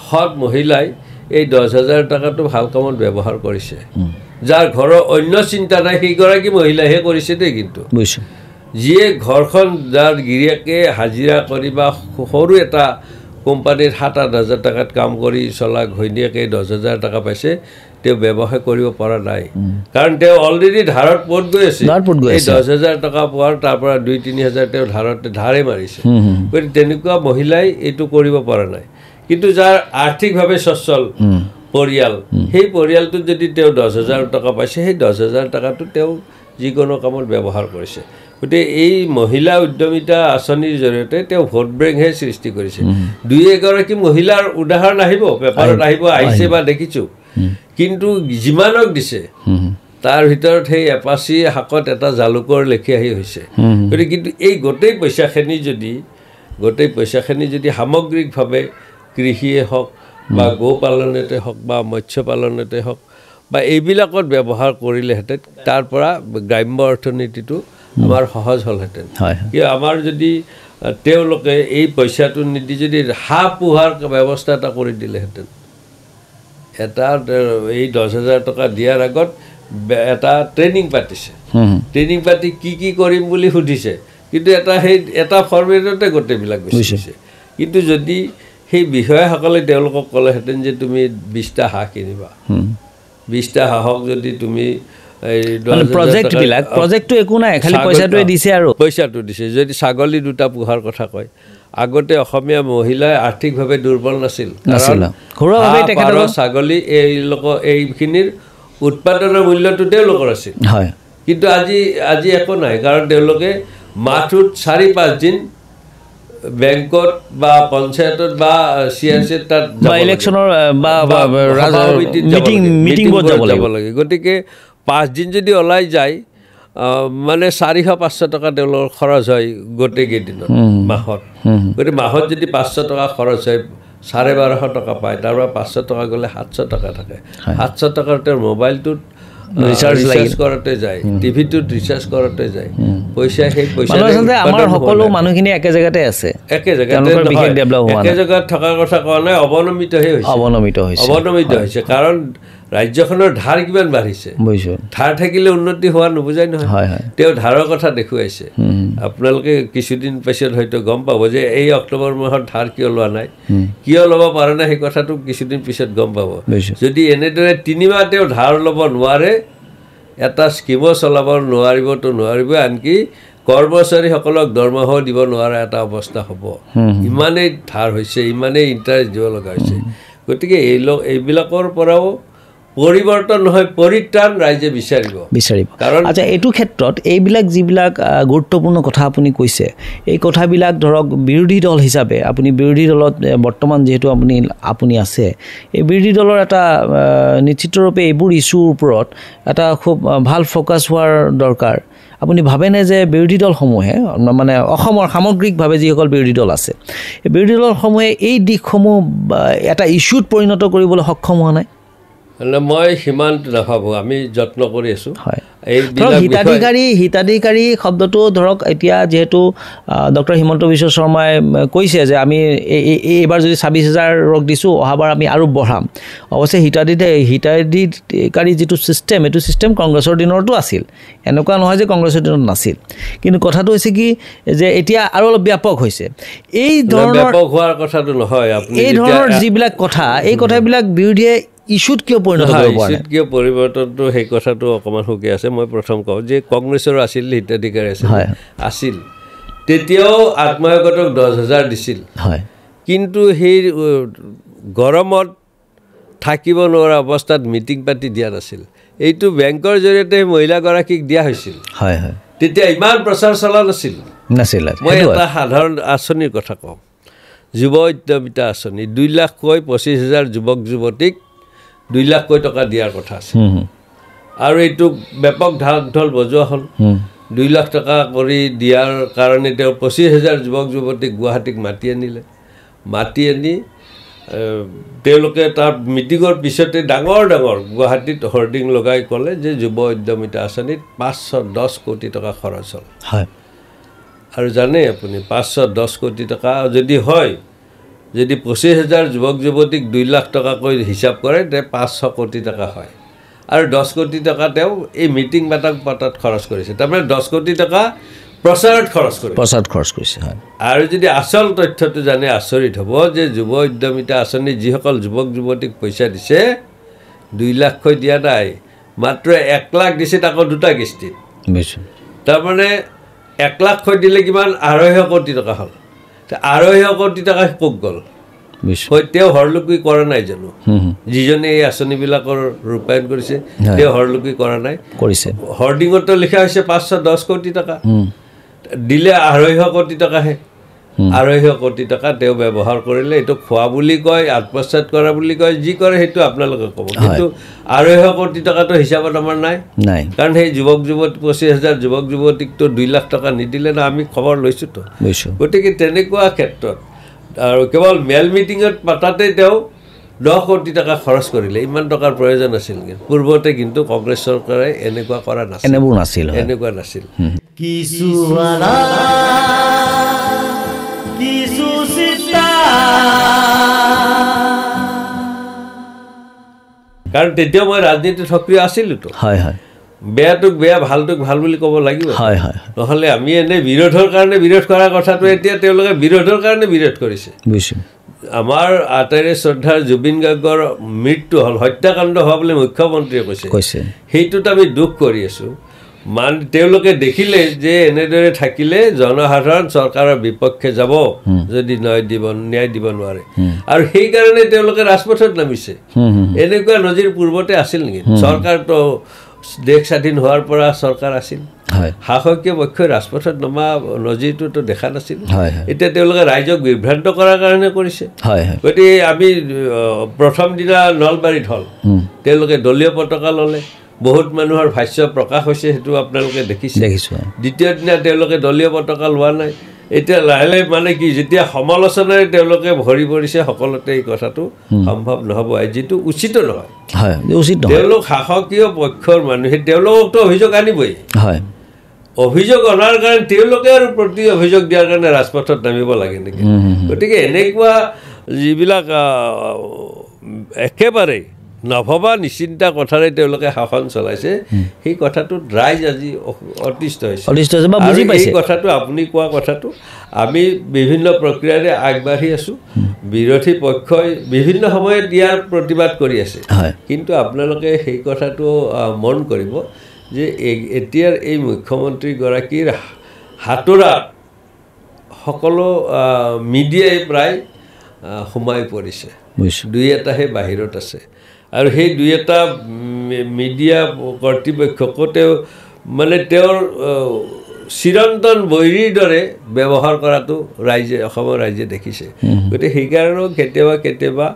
সৎ মহিলাই এই 10,000 টকাটো ভাল কামত ব্যৱহাৰ কৰিছে যাৰ ঘৰৰ অন্য চিন্তা নাই সেইগৰাকী মহিলাহে কৰিছে দেই কিন্তু যিয়ে ঘৰখন যাৰ গিৰিয়াকে হাজিৰা কৰি বা সৰু এটা কোম্পানীৰ 7-8 হাজাৰ টকাত কাম কৰি চলা ঘৈণীয়েকে 10,000 টকা পাইছে তেওঁ ব্যৱসায় কৰিব পৰা নাই কাৰণ তেওঁ অলৰেডি ধাৰত পত গৈ আছে এই 10,000 টকা পোৱাৰ তাৰ পৰা 2-3,000 তেওঁ ধাৰে মাৰিছে গতিকে তেনেকুৱা মহিলাই এইটো কৰিব পৰা নাই কিন্তু যাৰ আৰ্থিকভাৱে সচ্ছল পৰিয়াল সেই পৰিয়ালটো যদি তেওঁ 10,000 টকা পাইছে সেই 10,000 টকাটো তেওঁ যিকোনো কামত ব্যৱহাৰ কৰিছে গতিকে এই মহিলা উদ্যমিতা আঁচনিৰ জৰিয়তে তেওঁ ভোট বেংকহে সৃষ্টি কৰিছে 2-1গৰাকী মহিলাৰ উদাহৰণ আহিব পেপাৰত আহিছে বা দেখিছোঁ কিন্তু যিমানক দিছে তাৰ ভিতৰত সেই এপাচি হাকত এটা জালুকৰ লেখি আহি হৈছে গতিকে কিন্তু এই গোটেই পইচাখিনি যদি সামগ্ৰিকভাৱে কৃষিয়ে হওক বা গো পালনতে হওক বা মৎস্য পালনতে হওক বা এইবিলাকত ব্যৱহাৰ কৰিলেহেঁতেন তাৰ পৰা গ্ৰাম্য অৰ্থনীতিটো আমাৰ সহজ হ'লহেঁতেন কিয় আমাৰ যদি তেওঁলোকে এই পইচাটো নিদি যদি হাঁহ পোহাৰ ব্যৱস্থা এটা কৰি দিলেহেঁতেন এটা এই 10,000 টকা দিয়াৰ আগত এটা ট্ৰেইনিং পাতিছে ট্ৰেইনিং পাতি কি কৰিম বুলি সুধিছে কিন্তু এটা ফৰ্মেটতে গোটেইবিলাক বিচাৰিছে কিন্তু যদি সেই বিষয়াসকলে তেওঁলোকক ক'লেহেঁতেন যে তুমি 20টা হাঁহ কিনিবা 20টা হাঁহক যদি তুমি প্ৰজেক্টটো একো নাই খালি পইচাটো দিছে যদি ছাগলী 2টা পোহাৰ কথা কয় আগতে অসমীয়া মহিলাই আৰ্থিকভাৱে দুৰ্বল নাছিল ছাগলী এইখিনিৰ উৎপাদনৰ মূল্যটো তেওঁলোকৰ আছিল কিন্তু আজি একো নাই কাৰণ তেওঁলোকে মাহটোত 4-5 দিন বেংকত বা পঞ্চায়তত বা CRCত তাত ইলেকশ্যনৰ যাব লাগে গতিকে 5 দিন যদি ওলাই যায় মানে 400-500 টকা তেওঁলোকৰ খৰচ হয় গোটেই কেইদিনত মাহত গতিকে মাহত যদি 500 টকা খৰচ হয় 1250 টকা পায় তাৰ পৰা 500 টকা গ'লে 700 টকা থাকে 700 টকাৰ তেওঁৰ মোবাইলটোত ৰিচাৰ্জ কৰোঁতে যায় টিভিটোত ৰিচাৰ্জ কৰোঁতে যায় পইচা আমাৰ সকলো মানুহখিনি একে জেগাতে আছে একে জেগাত থকাৰ কথা কোৱা নাই অৱনমিত হৈছে কাৰণ ৰাজ্যখনৰ ধাৰ কিমান বাঢ়িছে ধাৰ থাকিলে উন্নতি হোৱা নুবুজাই নহয় তেওঁ ধাৰৰ কথা দেখুৱাইছে আপোনালোকে কিছুদিন পিছত হয়তো গম পাব যে এই অক্টোবৰ মাহত ধাৰ কিয় লোৱা নাই কিয় ল'ব পৰা নাই সেই কথাটো কিছুদিন পিছত গম পাব যদি এনেদৰে 3 মাহ তেওঁ ধাৰ ল'ব নোৱাৰে এটা স্কিমো চলাব নোৱাৰিব আনকি কৰ্মচাৰীসকলক দৰমহাও দিব নোৱাৰা এটা অৱস্থা হ'ব ইমানেই ধাৰ হৈছে ইমানেই ইণ্টাৰেষ্ট দিব লগা হৈছে গতিকে এইবিলাকৰ পৰাও পৰিৱৰ্তন নহয় পৰিত্ৰাণ ৰাইজে বিচাৰিব কাৰণ আচ্ছা এইটো ক্ষেত্ৰত এইবিলাক যিবিলাক গুৰুত্বপূৰ্ণ কথা আপুনি কৈছে এই কথাবিলাক ধৰক বিৰোধী দল হিচাপে আপুনি বিৰোধী দলত বৰ্তমান যিহেতু আপুনি আছে এই বিৰোধী দলৰ এটা নিশ্চিতৰূপে এইবোৰ ইছ্যুৰ ওপৰত এটা খুব ভাল ফ'কাছ হোৱাৰ দৰকাৰ আপুনি ভাবেনে যে বিৰোধী দলসমূহে মানে অসমৰ সামগ্ৰিকভাৱে যিসকল বিৰোধী দল আছে এই বিৰোধী দলসমূহে এই দিশসমূহ এটা ইছ্যুত পৰিণত কৰিবলৈ সক্ষম হোৱা নাই মই সিমান নাভাবোঁ আমি যত্ন কৰি আছোঁ হিতাধিকাৰী শব্দটো ধৰক এতিয়া যিহেতু ডক্টৰ হিমন্ত বিশ্ব শৰ্মাই কৈছে যে আমি এইবাৰ যদি 26,000 দিছোঁ অহাবাৰ আমি আৰু বঢ়াম অৱশ্যে হিতাধিকাৰী যিটো ছিষ্টেম এইটো ছিষ্টেম কংগ্ৰেছৰ দিনতো আছিল এনেকুৱা নহয় যে কংগ্ৰেছৰ দিনত নাছিল কিন্তু কথাটো হৈছে কি যে এতিয়া আৰু অলপ ব্যাপক হৈছে এই ধৰণৰ হোৱাৰ কথাটো নহয় এই ধৰণৰ যিবিলাক কথা এই কথাবিলাক বিৰোধীয়ে ইছ্যুত কিয় পৰিৱৰ্তনটো সেই কথাটো অকণমান সুকীয়া আছে মই প্ৰথম কওঁ যে কংগ্ৰেছৰ আছিল হিতাধিকাৰী আছিল তেতিয়াও আত্মসহায়কতক 10,000 দিছিল কিন্তু সেই গৰমত থাকিব নোৱাৰা অৱস্থাত মিটিং পাতি দিয়া নাছিল এইটো বেংকৰ জৰিয়তে মহিলাগৰাকীক দিয়া হৈছিল তেতিয়া ইমান প্ৰচাৰ চলা নাছিল মই এটা সাধাৰণ আঁচনিৰ কথা কওঁ যুৱ উদ্যমিতা আঁচনি 2 লাখ কৈ 25,000 যুৱক যুৱতীক 2 লাখ কৈ টকা দিয়াৰ কথা আছে আৰু এইটো ব্যাপক ঢাল বজোৱা হ'ল 2 লাখ টকা কৰি দিয়াৰ কাৰণে তেওঁ 25,000 যুৱক যুৱতীক গুৱাহাটীক মাতি আনি তেওঁলোকে তাৰ মিটিঙৰ পিছতে ডাঙৰ গুৱাহাটীত হৰ্ডিং লগাই ক'লে যে যুৱ উদ্যমিতা আঁচনিত 510 কোটি টকা খৰচ হ'ল আৰু জানে আপুনি 510 কোটি টকা যদি হয় যদি 25,000 যুৱক যুৱতীক 2 লাখ টকাকৈ হিচাপ কৰে তে 500 কোটি টকা হয় আৰু 10 কোটি টকা তেওঁ এই মিটিং পাতাত খৰচ কৰিছে তাৰমানে 10 কোটি টকা প্ৰচাৰত খৰচ কৰিছে আৰু যদি আচল তথ্যটো জানে আচৰিত হ'ব যে যুৱ উদ্যমিতা আঁচনি যিসকল যুৱক যুৱতীক পইচা দিছে 2 লাখকৈ দিয়া নাই মাত্ৰ 1 লাখ দিছে তাকো দুটা কিস্তিত তাৰমানে 1 লাখকৈ দিলে কিমান 250 কোটি টকা হ'ল 250 কোটি টকা ক'ত গ'ল তেওঁ হৰলুকি কৰা নাই জানো যিজনে এই আঁচনিবিলাকৰ ৰূপায়ণ কৰিছে তেওঁ হৰলুকি কৰা নাই কৰিছে হৰ্ডিঙতো লিখা হৈছে 510 কোটি টকা দিলে 250 কোটি টকাহে 250 কোটি টকা তেওঁ ব্যৱহাৰ কৰিলে এইটো খোৱা বুলি কয় আত্মসাৎ কৰা বুলি কয় যি কৰে সেইটো আপোনালোকে ক'ব কিন্তু 250 কোটি টকাটো হিচাপত আমাৰ নাই কাৰণ সেই যুৱক যুৱতী 25,000 যুৱক যুৱতীকতো 2 লাখ টকা নিদিলে না আমি খবৰ লৈছোতো গতিকে তেনেকুৱা ক্ষেত্ৰত আৰু কেৱল মেল মিটিঙত পাতাতে তেওঁ 10 কোটি টকা খৰচ কৰিলে ইমান টকাৰ প্ৰয়োজন আছিল পূৰ্বতে কিন্তু কংগ্ৰেছ চৰকাৰে এনেকুৱা কৰা নাছিল এনেকুৱা নাছিল কাৰণ তেতিয়া মই ৰাজনীতিত সক্ৰিয় আছিলোতো বেয়াটোক বেয়া ভালটোক ভাল বুলি ক'ব লাগিব নহ'লে আমি এনে বিৰোধৰ কাৰণে বিৰোধ কৰাৰ কথাটো এতিয়া তেওঁলোকে বিৰোধৰ কাৰণে বিৰোধ কৰিছে আমাৰ আটাইৰে শ্ৰদ্ধাৰ জুবিন গাৰ্গৰ মৃত্যু হ'ল হত্যাকাণ্ড হোৱা বুলি মুখ্যমন্ত্ৰীয়ে কৈছে সেইটোত আমি দুখ কৰি আছোঁ তেওঁলোকে দেখিলে যে এনেদৰে থাকিলে জনসাধাৰণ চৰকাৰৰ বিপক্ষে যাব যদি ন্যায় দিব নোৱাৰে আৰু সেইকাৰণে তেওঁলোকে ৰাজপথত নামিছে এনেকুৱা নজিৰ পূৰ্বতে আছিল নেকি চৰকাৰটো দেশ স্বাধীন হোৱাৰ পৰা চৰকাৰ আছিল শাসকীয় পক্ষই ৰাজপথত নমা নজিৰটোতো দেখা নাছিল এতিয়া তেওঁলোকে ৰাইজক বিভ্ৰান্ত কৰাৰ কাৰণে কৰিছে গতিকে আমি প্ৰথম দিনা নলবাৰীত হ'ল তেওঁলোকে দলীয় পতাকা ল'লে বহুত মানুহৰ ভাষ্য প্ৰকাশ হৈছে সেইটো আপোনালোকে দেখিছে দ্বিতীয় দিনা তেওঁলোকে দলীয় পতাকা লোৱা নাই এতিয়া লাহে লাহে মানে কি যেতিয়া সমালোচনাৰে তেওঁলোকে ভৰি পৰিছে সকলোতে এই কথাটো সম্ভৱ নহ'ব যিটো উচিত নহয় তেওঁলোক শাসকীয় পক্ষৰ মানুহে তেওঁলোকতো অভিযোগ আনিবই অভিযোগ অনাৰ কাৰণে তেওঁলোকে আৰু প্ৰতি অভিযোগ দিয়াৰ কাৰণে ৰাজপথত নামিব লাগে নেকি গতিকে এনেকুৱা যিবিলাক একেবাৰে নভবা নিশ্চিন্তা কথাৰে তেওঁলোকে শাসন চলাইছে সেই কথাটোত ৰাইজ আজি অতিষ্ঠ হৈছে এই কথাটো আপুনি কোৱা কথাটো আমি বিভিন্ন প্ৰক্ৰিয়াৰে আগবাঢ়ি আছোঁ বিৰোধী পক্ষই বিভিন্ন সময়ত ইয়াৰ প্ৰতিবাদ কৰি আছে কিন্তু আপোনালোকে সেই কথাটো মন কৰিব যে এতিয়াৰ এই মুখ্যমন্ত্ৰীগৰাকীৰ হাতোৰাত সকলো মিডিয়াই প্ৰায় সোমাই পৰিছে 2-এটাহে বাহিৰত আছে আৰু সেই 2-এটা মিডিয়া কৰ্তৃপক্ষকো তেওঁ মানে তেওঁৰ চিৰন্তন বৈৰীৰ দৰে ব্যৱহাৰ কৰাটো অসমৰ ৰাইজে দেখিছে গতিকে সেইকাৰণেও কেতিয়াবা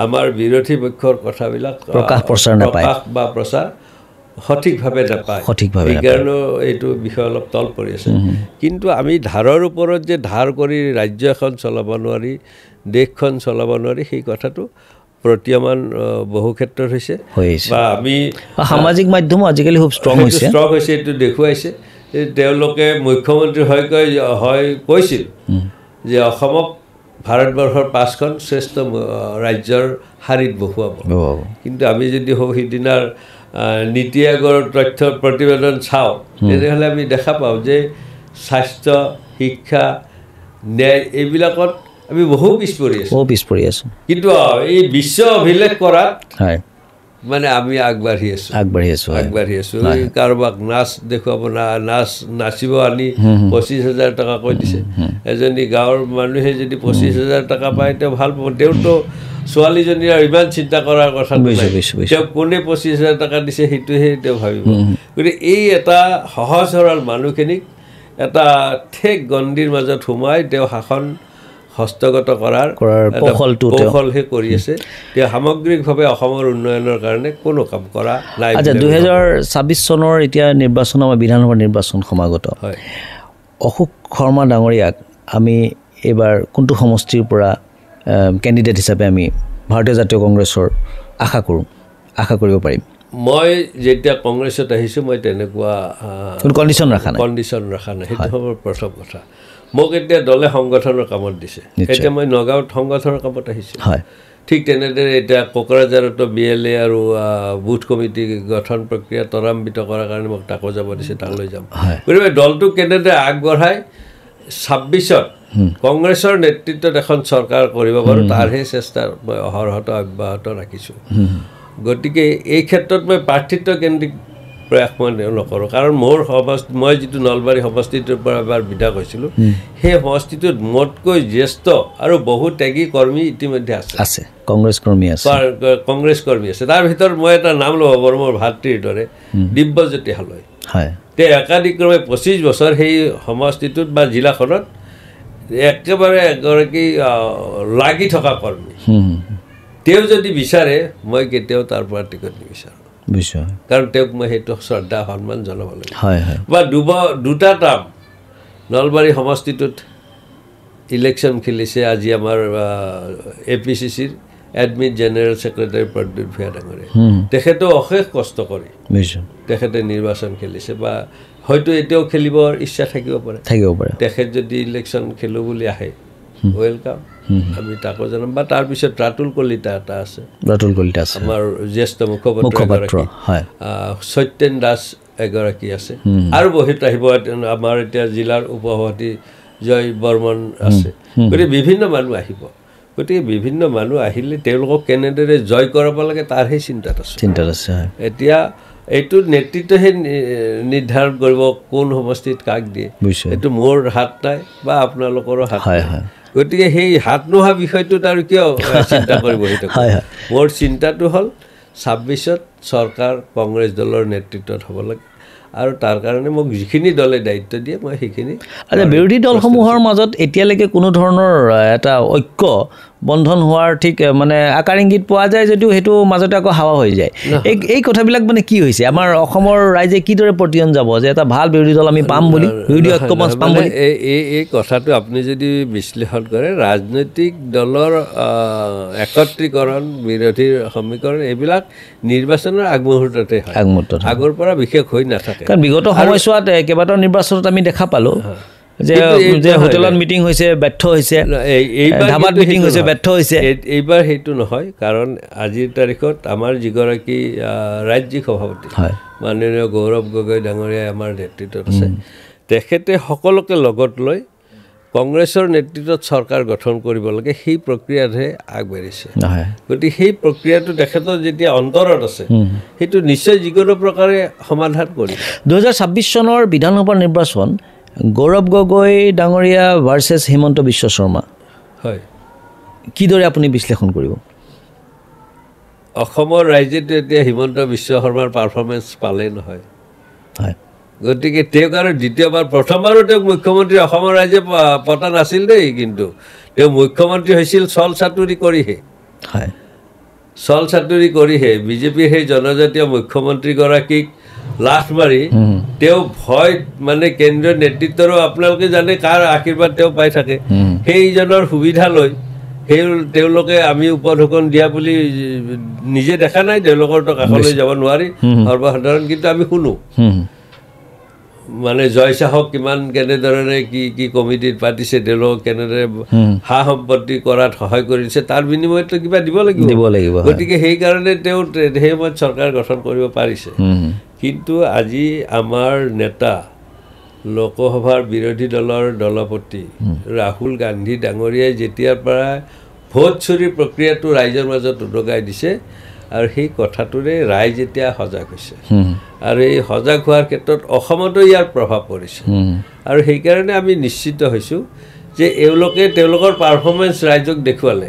আমাৰ বিৰোধী পক্ষৰ কথাবিলাক প্ৰকাশ বা প্ৰচাৰ সঠিকভাৱে নাপায় সেইকাৰণেও এইটো বিষয় অলপ তল পৰি আছে কিন্তু আমি ধাৰৰ ওপৰত যে ধাৰ কৰি ৰাজ্য এখন চলাব নোৱাৰি দেশখন চলাব নোৱাৰি সেই কথাটো প্ৰতীয়মান বহু ক্ষেত্ৰত হৈছে বা আমি সামাজিক মাধ্যমো আজিকালি খুব ষ্ট্ৰং হৈছে এইটো দেখুৱাইছে তেওঁলোকে মুখ্যমন্ত্ৰী কৈছিল যে অসমক ভাৰতবৰ্ষৰ 5খন শ্ৰেষ্ঠ ৰাজ্যৰ শাৰীত বহুৱাব কিন্তু আমি যদি সিদিনাৰ নীতি আয়োগৰ তথ্য প্ৰতিবেদন চাওঁ তেনেহ'লে আমি দেখা পাওঁ যে স্বাস্থ্য শিক্ষা ন্যায় এইবিলাকত আমি বহু পিছ পৰি আছোঁ কিন্তু এই বিশ্ব অভিলেখ কৰাত মানে আমি আগবাঢ়ি আছোঁ কাৰোবাক নাচ দেখুৱাব নাচিব আনি 25,000 টকা কৈ দিছে এজনী গাঁৱৰ মানুহে যদি 25,000 টকা পায় তেওঁ ভাল পাব তেওঁতো ছোৱালীজনীৰ আৰু ইমান চিন্তা কৰাৰ কথা তেওঁ কোনে 25,000 টকা দিছে সেইটোহে তেওঁ ভাবিব গতিকে এই এটা সহজ সৰল মানুহখিনিক এটা ঠেক গণ্ডিৰ মাজত সোমাই তেওঁ শাসন হস্তগত কৰাৰ কৌশলহে কৰি আছে তেওঁ সামগ্ৰিকভাৱে অসমৰ উন্নয়নৰ কাৰণে কোনো কাম কৰা নাই 2026 চনৰ এতিয়া নিৰ্বাচন আমাৰ বিধানসভাৰ নিৰ্বাচন সমাগত অশোক শৰ্মা ডাঙৰীয়াক আমি এইবাৰ কোনটো সমষ্টিৰ পৰা কেণ্ডিডেট হিচাপে আমি ভাৰতীয় জাতীয় কংগ্ৰেছৰ আশা কৰিব পাৰিম মই যেতিয়া কংগ্ৰেছত আহিছোঁ মই তেনেকুৱা কণ্ডিশ্যন ৰখা নাই সেইটো হ'ব প্ৰথম কথা মোক এতিয়া দলে সংগঠনৰ কামত দিছে এতিয়া মই নগাঁৱত সংগঠনৰ কামত আহিছোঁ ঠিক তেনেদৰে এতিয়া কোকৰাঝাৰতো BLA আৰু বুথ কমিটি গঠন প্ৰক্ৰিয়া ত্বৰান্বিত কৰাৰ কাৰণে মোক তাকো যাব দিছে তালৈ যাম গতিকে দলটোক কেনেদৰে আগবঢ়াই 26ত কংগ্ৰেছৰ নেতৃত্বত এখন চৰকাৰ কৰিব পাৰোঁ তাৰহে চেষ্টা মই অহৰহত অব্যাহত ৰাখিছোঁ গতিকে এই ক্ষেত্ৰত মই প্ৰাৰ্থিত্ব কেন্দ্ৰিক প্ৰয়াস মই নকৰোঁ কাৰণ মোৰ মই যিটো নলবাৰী সমষ্টিটোৰ পৰা এবাৰ বিধায়ক হৈছিলোঁ সেই সমষ্টিটোত মোতকৈ জ্যেষ্ঠ আৰু বহু ত্যাগী কৰ্মী ইতিমধ্যে আছে কংগ্ৰেছ কৰ্মী আছে তাৰ ভিতৰত মই এটা নাম ল'ব পাৰোঁ মোৰ ভাতৃৰ দৰে দিব্যজ্যোতি হালৈ তেওঁ একাদিক্ৰমে 25 বছৰ সেই সমষ্টিটোত বা জিলাখনত একেবাৰে এগৰাকী লাগি থকা কৰ্মী তেওঁ যদি বিচাৰে মই কেতিয়াও তাৰ পৰা টিকট নিবিচাৰোঁ কাৰণ তেওঁক মই সেইটো শ্ৰদ্ধা সন্মান জনাব লাগিব বা দুটা টাৰ্ম নলবাৰী সমষ্টিটোত ইলেকশ্যন খেলিছে আজি আমাৰ APCCৰ admin general secretary Pradyut Bhuyan ডাঙৰীয়া তেখেতেও অশেষ কষ্ট কৰি তেখেতে নিৰ্বাচন খেলিছে বা হয়তো এতিয়াও খেলিবৰ ইচ্ছা থাকিব পাৰে তেখেত যদি ইলেকশ্যন খেলোঁ বুলি আহে ওয়েলকাম আমি তাকো জানাম বা তাৰপিছত ৰাতুল কলিতা এটা আছে আমাৰ জ্যেষ্ঠ মুখপাত্ৰ সত্যেন দাস এগৰাকী আছে আৰু বহুত আহিব আমাৰ এতিয়া জিলাৰ উপসভাপতি জয় বৰ্মন আছে গতিকে বিভিন্ন মানুহ আহিব গতিকে বিভিন্ন মানুহ আহিলে তেওঁলোকক কেনেদৰে জয় কৰাব লাগে তাৰহে চিন্তাত আছে এতিয়া এইটো নেতৃত্বহে নিৰ্ধাৰণ কৰিব কোন সমষ্টিত কাক দিয়ে এইটো মোৰ হাত নাই বা আপোনালোকৰো হাত নাই গতিকে সেই হাত নোহোৱা বিষয়টোত আৰু কিয় চিন্তা কৰিব সেইটো মোৰ চিন্তাটো হ'ল 26ত চৰকাৰ কংগ্ৰেছ দলৰ নেতৃত্বত হ'ব লাগে আৰু তাৰ কাৰণে মোক যিখিনি দলে দায়িত্ব দিয়ে মই সেইখিনি বিৰোধী দলসমূহৰ মাজত এতিয়ালৈকে কোনো ধৰণৰ এটা ঐক্য বন্ধন হোৱাৰ ঠিক মানে আকাৰ ইংগিত পোৱা যায় যদিও সেইটো মাজতে আকৌ হাৱা হৈ যায় এই কথাবিলাক মানে কি হৈছে আমাৰ অসমৰ ৰাইজে কিদৰে প্ৰতিয়ন যাব যে এটা ভাল বিৰোধী দল আমি পাম বুলি বিৰোধী ঐক্য মঞ্চ পাম বুলি এই কথাটো আপুনি যদি বিশ্লেষণ কৰে ৰাজনৈতিক দলৰ একত্ৰীকৰণ বিৰোধীৰ সমীকৰণ এইবিলাক নিৰ্বাচনৰ আগমুহূৰ্ততে হয় আগৰ পৰা বিশেষ হৈ নাথাকে কাৰণ বিগত সময়ছোৱাত কেইবাটাও নিৰ্বাচনত আমি দেখা পালোঁ যে হোটেলত মিটিং হৈছে ব্যৰ্থ হৈছে ধাবাত মিটিং হৈছে ব্যৰ্থ হৈছে এইবাৰ সেইটো নহয় কাৰণ আজিৰ তাৰিখত আমাৰ যিগৰাকী ৰাজ্যিক সভাপতি মাননীয় গৌৰৱ গগৈ ডাঙৰীয়াই আমাৰ নেতৃত্বত আছে তেখেতে সকলোকে লগত লৈ কংগ্ৰেছৰ নেতৃত্বত চৰকাৰ গঠন কৰিব লাগে সেই প্ৰক্ৰিয়াতহে আগবাঢ়িছে গতিকে সেই প্ৰক্ৰিয়াটো তেখেতৰ যেতিয়া অন্তৰত আছে সেইটো নিশ্চয় যিকোনো প্ৰকাৰে সমাধান কৰিব 2026 চনৰ বিধানসভা নিৰ্বাচন গৌৰৱ গগৈ ডাঙৰীয়া ভাৰ্চেছ হিমন্ত বিশ্ব শৰ্মা হয় কিদৰে আপুনি বিশ্লেষণ কৰিব অসমৰ ৰাইজেতো এতিয়া হিমন্ত বিশ্ব শৰ্মাৰ পাৰফৰ্মেঞ্চ পালে নহয় গতিকে তেওঁক আৰু দ্বিতীয়বাৰ প্ৰথমবাৰো তেওঁক মুখ্যমন্ত্ৰী অসমৰ ৰাইজে পতা নাছিল দেই কিন্তু তেওঁ মুখ্যমন্ত্ৰী হৈছিল চল চাতুৰি কৰিহে বিজেপিৰ সেই জনজাতীয় মুখ্যমন্ত্ৰীগৰাকীক লাঠ মাৰি তেওঁ ভয় মানে কেন্দ্ৰীয় নেতৃত্বৰো আপোনালোকে জানে কাৰ আশীৰ্বাদ তেওঁ পাই থাকে সেইজনৰ সুবিধা লৈ তেওঁলোকে আমি উপঢৌকন দিয়া বুলি নিজে দেখা নাই তেওঁলোকৰ তো কাষলৈ যাব নোৱাৰি সৰ্বসাধাৰণ কিন্তু আমি শুনো মানে জয় শাহক কিমান কেনেদৰে কি কমিটিত পাতিছে তেওঁলোকক কেনেদৰে সা সম্পত্তি কৰাত সহায় কৰিছে তাৰ বিনিময়ত কিবা দিব লাগিব গতিকে সেইকাৰণে তেওঁ সেই সময়ত চৰকাৰ গঠন কৰিব পাৰিছে কিন্তু আজি আমাৰ নেতা লোকসভাৰ বিৰোধী দলৰ দলপতি ৰাহুল গান্ধী ডাঙৰীয়াই যেতিয়াৰ পৰা ভোট চুৰি প্ৰক্ৰিয়াটো ৰাইজৰ মাজত উদগাই দিছে আৰু সেই কথাটোৰে ৰাইজ এতিয়া সজাগ হৈছে আৰু এই সজাগ হোৱাৰ ক্ষেত্ৰত অসমতো ইয়াৰ প্ৰভাৱ পৰিছে আৰু সেইকাৰণে আমি নিশ্চিত হৈছোঁ যে এওঁলোকে তেওঁলোকৰ পাৰফৰ্মেঞ্চ ৰাইজক দেখুৱালে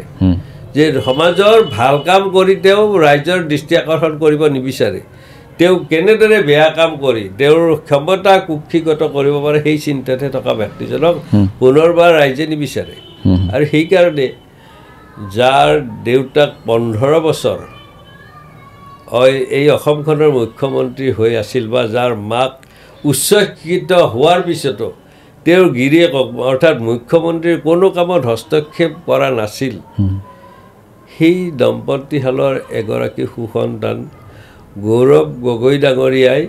যে সমাজৰ ভাল কাম কৰি তেওঁ ৰাইজৰ দৃষ্টি আকৰ্ষণ কৰিব নিবিচাৰে তেওঁ কেনেদৰে বেয়া কাম কৰি তেওঁৰ ক্ষমতা কুক্ষিগত কৰিব পাৰে সেই চিন্তাতে থকা ব্যক্তিজনক পুনৰবাৰ ৰাইজে নিবিচাৰে আৰু সেইকাৰণে যাৰ দেউতাক 15 বছৰ এই অসমখনৰ মুখ্যমন্ত্ৰী হৈ আছিল বা যাৰ মাক উচ্চ শিক্ষিত হোৱাৰ পিছতো তেওঁৰ গিৰিয়েকক অৰ্থাৎ মুখ্যমন্ত্ৰীৰ কোনো কামত হস্তক্ষেপ কৰা নাছিল সেই দম্পতীহালৰ এগৰাকী সুসন্তান গৌৰৱ গগৈ ডাঙৰীয়াই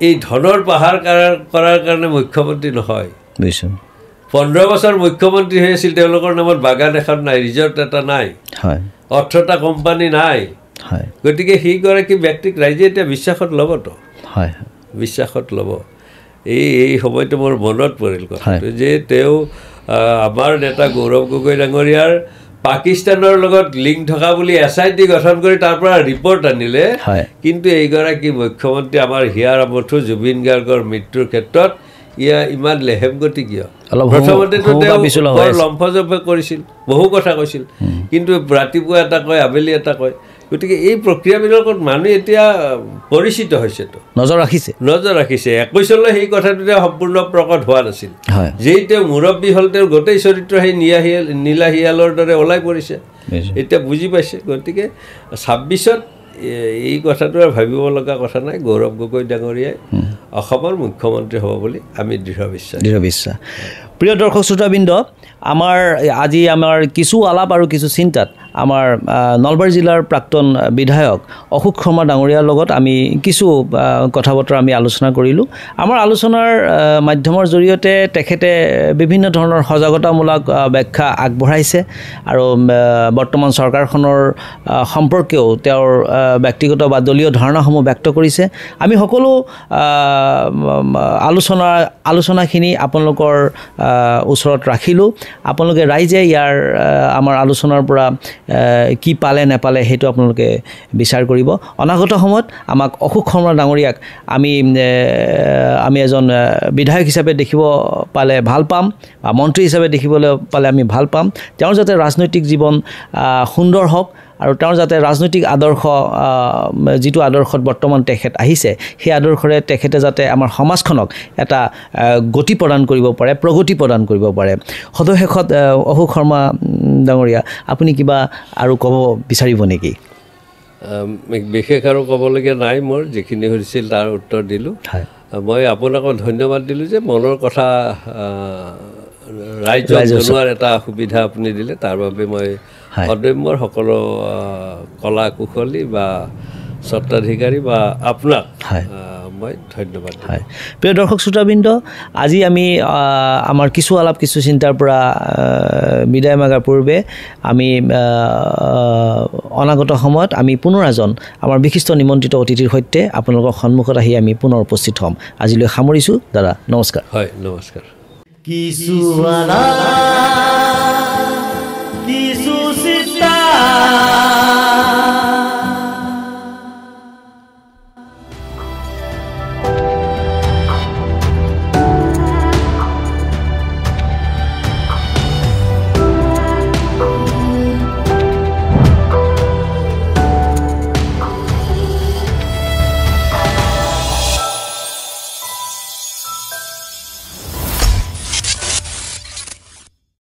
এই ধনৰ পাহাৰ কৰাৰ কাৰণে মুখ্যমন্ত্ৰী নহয় 15 বছৰ মুখ্যমন্ত্ৰী হৈ আছিল তেওঁলোকৰ নামত বাগান এখন নাই ৰিজৰ্ট এটা নাই 18টা কোম্পানী নাই গতিকে সেইগৰাকী ব্যক্তিক ৰাইজে এতিয়া বিশ্বাসত ল'বতো বিশ্বাসত ল'ব এই সময়টো মোৰ মনত পৰিল কথাটো যে তেওঁ আমাৰ নেতা গৌৰৱ গগৈ ডাঙৰীয়াৰ পাকিস্তানৰ লগত লিংক থকা বুলি SIT গঠন কৰি তাৰ পৰা ৰিপৰ্ট আনিলে কিন্তু এইগৰাকী মুখ্যমন্ত্ৰী আমাৰ হিয়াৰ আমঠু জুবিন গাৰ্গৰ মৃত্যুৰ ক্ষেত্ৰত ইমান লেহেম গতি কিয় প্ৰথমতেতো তেওঁ বৰ লম্ফজম্ফে কৰিছিল বহু কথা কৈছিল কিন্তু ৰাতিপুৱা এটা কয় আবেলি এটা কয় গতিকে এই প্ৰক্ৰিয়াবিলাকত মানুহ এতিয়া পৰিচিত হৈছেতো নজৰ ৰাখিছে 21 চনলৈ সেই কথাটোতে সম্পূৰ্ণ প্ৰকট হোৱা নাছিল যেই তেওঁ মুৰব্বী হ'ল তেওঁৰ গোটেই চৰিত্ৰ সেই নীলা শিয়ালৰ দৰে ওলাই পৰিছে এতিয়া বুজি পাইছে গতিকে 26ত এই কথাটো আৰু ভাবিব লগা কথা নাই গৌৰৱ গগৈ ডাঙৰীয়াই অসমৰ মুখ্যমন্ত্ৰী হ'ব বুলি আমি দৃঢ় বিশ্বাস প্ৰিয় দৰ্শক শ্ৰোতাবৃন্দ আজি আমাৰ কিছু আলাপ আৰু কিছু চিন্তাত আমাৰ নলবাৰী জিলাৰ প্ৰাক্তন বিধায়ক অশোক শৰ্মা ডাঙৰীয়াৰ লগত আমি কিছু কথা বতৰা আমি আলোচনা কৰিলোঁ আমাৰ আলোচনাৰ মাধ্যমৰ জৰিয়তে তেখেতে বিভিন্ন ধৰণৰ সজাগতামূলক ব্যাখ্যা আগবঢ়াইছে আৰু বৰ্তমান চৰকাৰখনৰ সম্পৰ্কেও তেওঁৰ ব্যক্তিগত বা দলীয় ধাৰণাসমূহ ব্যক্ত কৰিছে আমি সকলো আলোচনাখিনি আপোনালোকৰ ওচৰত ৰাখিলোঁ আপোনালোকে ৰাইজে ইয়াৰ আমাৰ আলোচনাৰ পৰা কি পালে নেপালে সেইটো আপোনালোকে বিচাৰ কৰিব অনাগত সময়ত আমাক অশোক শৰ্মা ডাঙৰীয়াক আমি এজন বিধায়ক হিচাপে দেখিব পালে ভাল পাম বা মন্ত্ৰী হিচাপে দেখিবলৈ পালে আমি ভাল পাম তেওঁৰ যাতে ৰাজনৈতিক জীৱন সুন্দৰ হওক আৰু তেওঁৰ যাতে ৰাজনৈতিক আদৰ্শ যিটো আদৰ্শত বৰ্তমান তেখেত আহিছে সেই আদৰ্শৰে তেখেতে যাতে আমাৰ সমাজখনক এটা গতি প্ৰদান কৰিব পাৰে প্ৰগতি প্ৰদান কৰিব পাৰে সদশেষত অশোক শৰ্মা ডাঙৰীয়া আপুনি কিবা আৰু ক'ব বিচাৰিব নেকি বিশেষ আৰু ক'বলগীয়া নাই মোৰ যিখিনি হৈছিল তাৰ উত্তৰ দিলোঁ মই আপোনাক ধন্যবাদ দিলোঁ যে মনৰ কথা ৰাইজক জনোৱাৰ এটা সুবিধা আপুনি দিলে তাৰ বাবে মই অদম্যৰ সকলো কলা কুশলী বা স্বত্বাধিকাৰী বা আপোনাক মই ধন্যবাদ প্ৰিয় দৰ্শক শ্ৰোতাবৃন্দ আজি আমি আমাৰ কিছু আলাপ কিছু চিন্তাৰ পৰা বিদায় মাগাৰ পূৰ্বে আমি অনাগত সময়ত আমি পুনৰ এজন আমাৰ বিশিষ্ট নিমন্ত্ৰিত অতিথিৰ সৈতে আপোনালোকৰ সন্মুখত আহি আমি পুনৰ উপস্থিত হ'ম আজিলৈ সামৰিছোঁ দাদা নমস্কাৰ হয় নমস্কাৰ কিছু